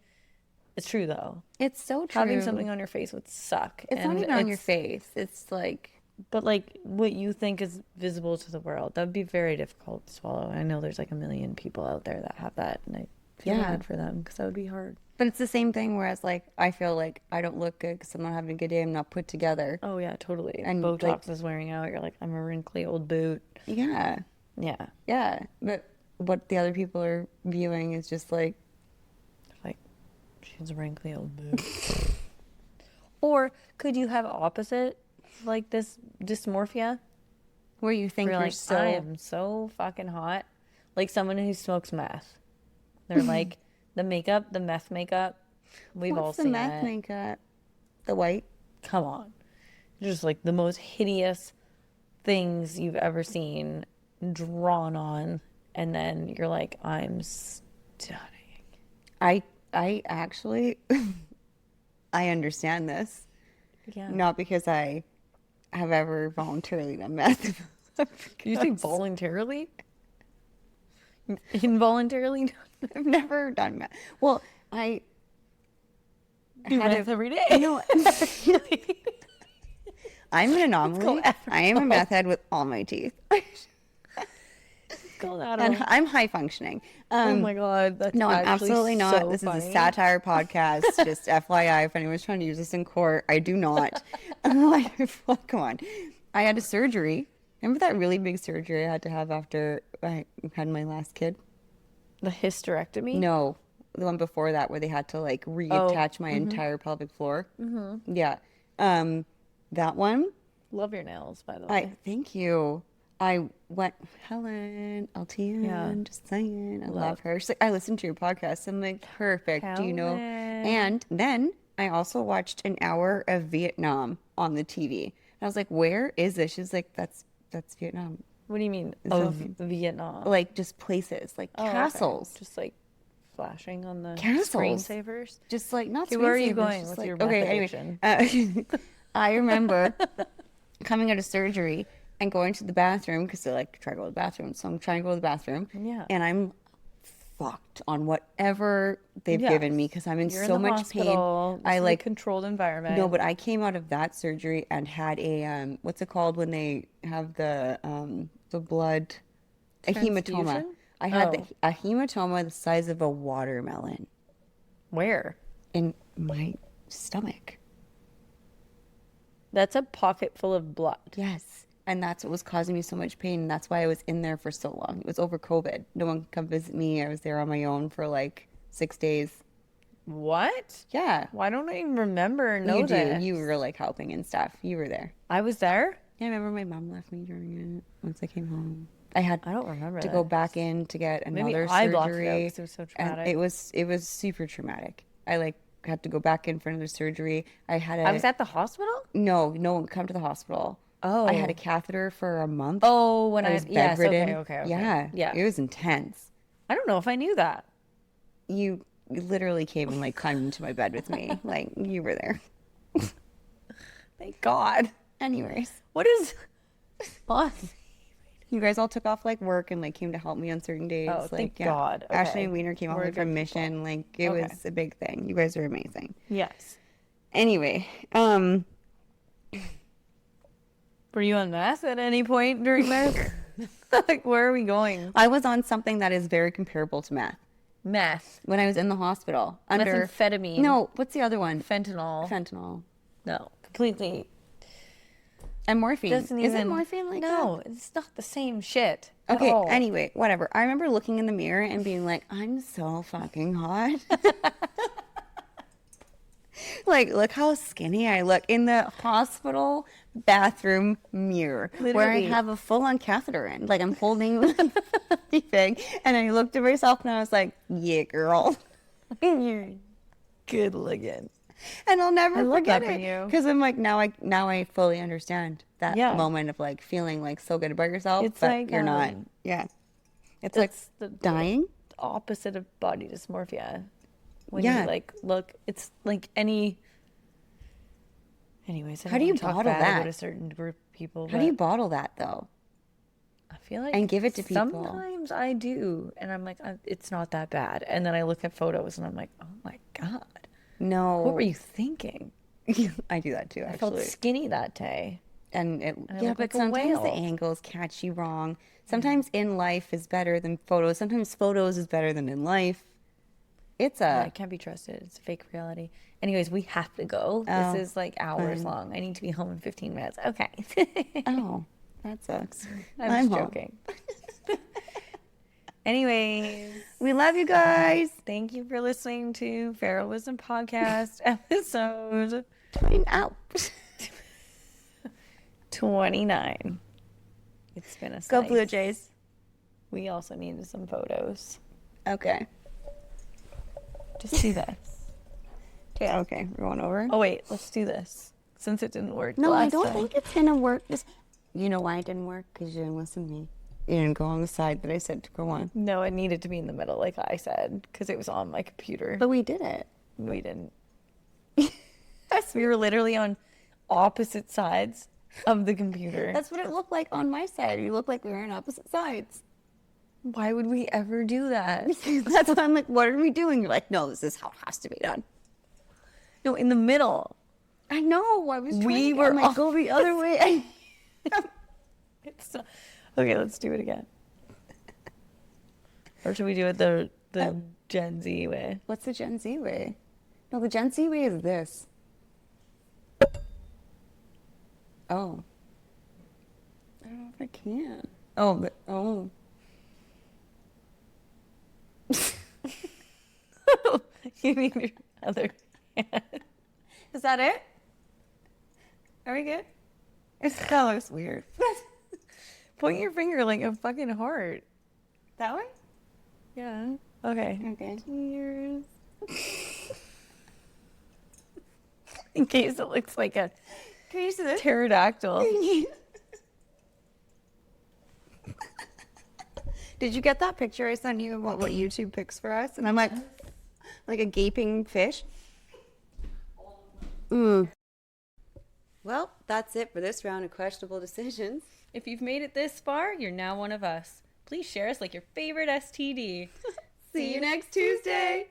it's true though. It's so true. Having something on your face would suck. It's not and even on your face. It's like... But like what you think is visible to the world, that would be very difficult to swallow. I know there's like a million people out there that have that, and I feel Yeah. bad for them because that would be hard. But it's the same thing, whereas, like, I feel like I don't look good because I'm not having a good day. I'm not put together. Oh yeah, totally. And, Botox like- is wearing out. You're like, I'm a wrinkly old boot. Yeah. Yeah, Yeah. But what the other people are viewing is just like, like she's a wrinkly old boot. Or could you have opposite, like this dysmorphia? where you think Where you're like, so... I am so fucking hot. Like someone who smokes meth. They're like, the makeup, the meth makeup We've all What's the seen meth it. makeup? The white? Come on. Just like the most hideous things you've ever seen drawn on. And then you're like, I'm stunning. I actually, I understand this. Yeah. Not because I have ever voluntarily done meth. You think voluntarily? Involuntarily? I've never done meth. Well, I Do had meth every day. No, I'm an anomaly. I am a meth head with all my teeth. And I'm high functioning. Oh my God. That's No, I'm actually absolutely not. so This funny. is a satire podcast. Just FYI, if anyone's trying to use this in court, I do not. I'm like, come on. I had a surgery. Remember that really big surgery I had to have after I had my last kid? The hysterectomy? No, the one before that where they had to like reattach my entire pelvic floor. Mm-hmm. Yeah. That one. Love your nails, by the way. Thank you. I went, Helen, LTN, Yeah. just saying. I love her. She's like, I listened to your podcast. I'm like, perfect. Do you know? And then I also watched an hour of Vietnam on the TV. And I was like, where is this? She's like, that's Vietnam. What do you mean? The Of Philippines. Vietnam? Like just places, like Oh, okay. castles. Just like flashing on the Castles. screensavers. Just like, not Okay, where are you screensavers, going just with like, your okay, meth anyway. I remember coming out of surgery and going to the bathroom because they like to try to go to the bathroom. So I'm trying to go to the bathroom. Yeah. And I'm fucked on whatever they've given me because I'm in You're so in the much hospital. pain. I This is a like controlled environment. no, but I came out of that surgery and had a what's it called when they have the blood, a hematoma. Transfusion? I had a hematoma the size of a watermelon Where? in my stomach. That's a pocket full of blood. Yes. And that's what was causing me so much pain. And that's why I was in there for so long. It was over COVID. No one could come visit me. I was there on my own for like 6 days. What? Yeah. Why don't I even remember or know You do. this? You were like helping and stuff. You were there. I was there? Yeah, I remember my mom left me during it once I came home. I had I don't remember to that. go back in to get Maybe another I blocked it out surgery. 'cause it was so And traumatic. it was super traumatic. I like had to go back in for another surgery. I had I was at the hospital? no one could come to the hospital. Oh. I had a catheter for a month. Oh, when I I was yes, bedridden. okay. Yeah. Yeah. It was intense. I don't know if I knew that. You literally came and like climbed into my bed with me. Like you were there. Thank God. Anyways, What is fun? you guys all took off like work and like came to help me on certain days. Oh, like, thank yeah. God. Ashley Okay. and Wiener came We're over good from people. mission. Like it Okay. was a big thing. You guys are amazing. Yes. Anyway, Were you on meth at any point during this? Like, where are we going? I was on something that is very comparable to meth Meth. when I was in the hospital under Methamphetamine. No, what's the other one? Fentanyl. Fentanyl No. Completely. and morphine. Doesn't Is even. it morphine like that? No, it's not the same shit. at Okay, all. anyway, whatever. I remember looking in the mirror and being like, I'm so fucking hot. Like, look how skinny I look in the hospital bathroom mirror where I Literally. have a full-on catheter in. Like, I'm holding the thing. And I looked at myself and I was like, yeah, girl. You're good looking. And I'll never love forget that for it. you. Because I'm like, now I fully understand that Yeah. moment of like feeling like so good about yourself, It's but like, you're not. Yeah. It's like That's the dying. opposite of body dysmorphia. When Yeah. you like look, it's like any. Anyways, I How don't do you wanna talk bottle bad that? about a certain group of people. How do you but bottle that though? I feel like and give it to people? Sometimes I do, and I'm like, it's not that bad. And then I look at photos, and I'm like, oh my God, No. what were you thinking? I do that too, I felt actually. skinny that day. And it, I yeah, look but like a sometimes the whale. angles catch you wrong. Sometimes in life is better than photos. Sometimes photos is better than in life. It's Yeah, a it can't be trusted. It's a fake reality. Anyways, we have to go. Oh, This is like hours long. I need to be home in 15 minutes. Okay. oh, that sucks. I'm home. joking. Anyways, We love you guys. thank you for listening to Feral Wisdom Podcast episode Out. 29. It's been a Go sight. Blue Jays. We also needed some photos. Okay. Just do this. Okay, we're going over. Oh wait, let's do this since it didn't work. No, I don't time. think it's gonna work. You know why it didn't work? Because you didn't listen to me. You didn't go on the side that I said to go on. No, it needed to be in the middle, like I said, because it was on my computer. But we did it. We didn't. Yes, we were literally on opposite sides of the computer. That's what it looked like on my side. You look like we were on opposite sides. Why would we ever do that? That's why I'm like, what are we doing? You're like, no, this is how it has to be done. No, in the middle. I know. I was We trying were to go the other way. It's not... Okay, let's do it again. Or should we do it the Gen Z way? What's the Gen Z way? No, the Gen Z way is this. Oh. I don't know if I can. Oh, but, oh. You mean your other hand? Is that it? Are we good? That looks weird. Point your finger like a fucking heart. That way? Yeah. Okay. Okay. Cheers. In case it looks like a Can you see this? pterodactyl. Did you get that picture I sent you of what YouTube picks for us? And I'm like a gaping fish. Well, that's it for this round of questionable decisions. If you've made it this far, you're now one of us. Please share us like your favorite STD. See you next Tuesday.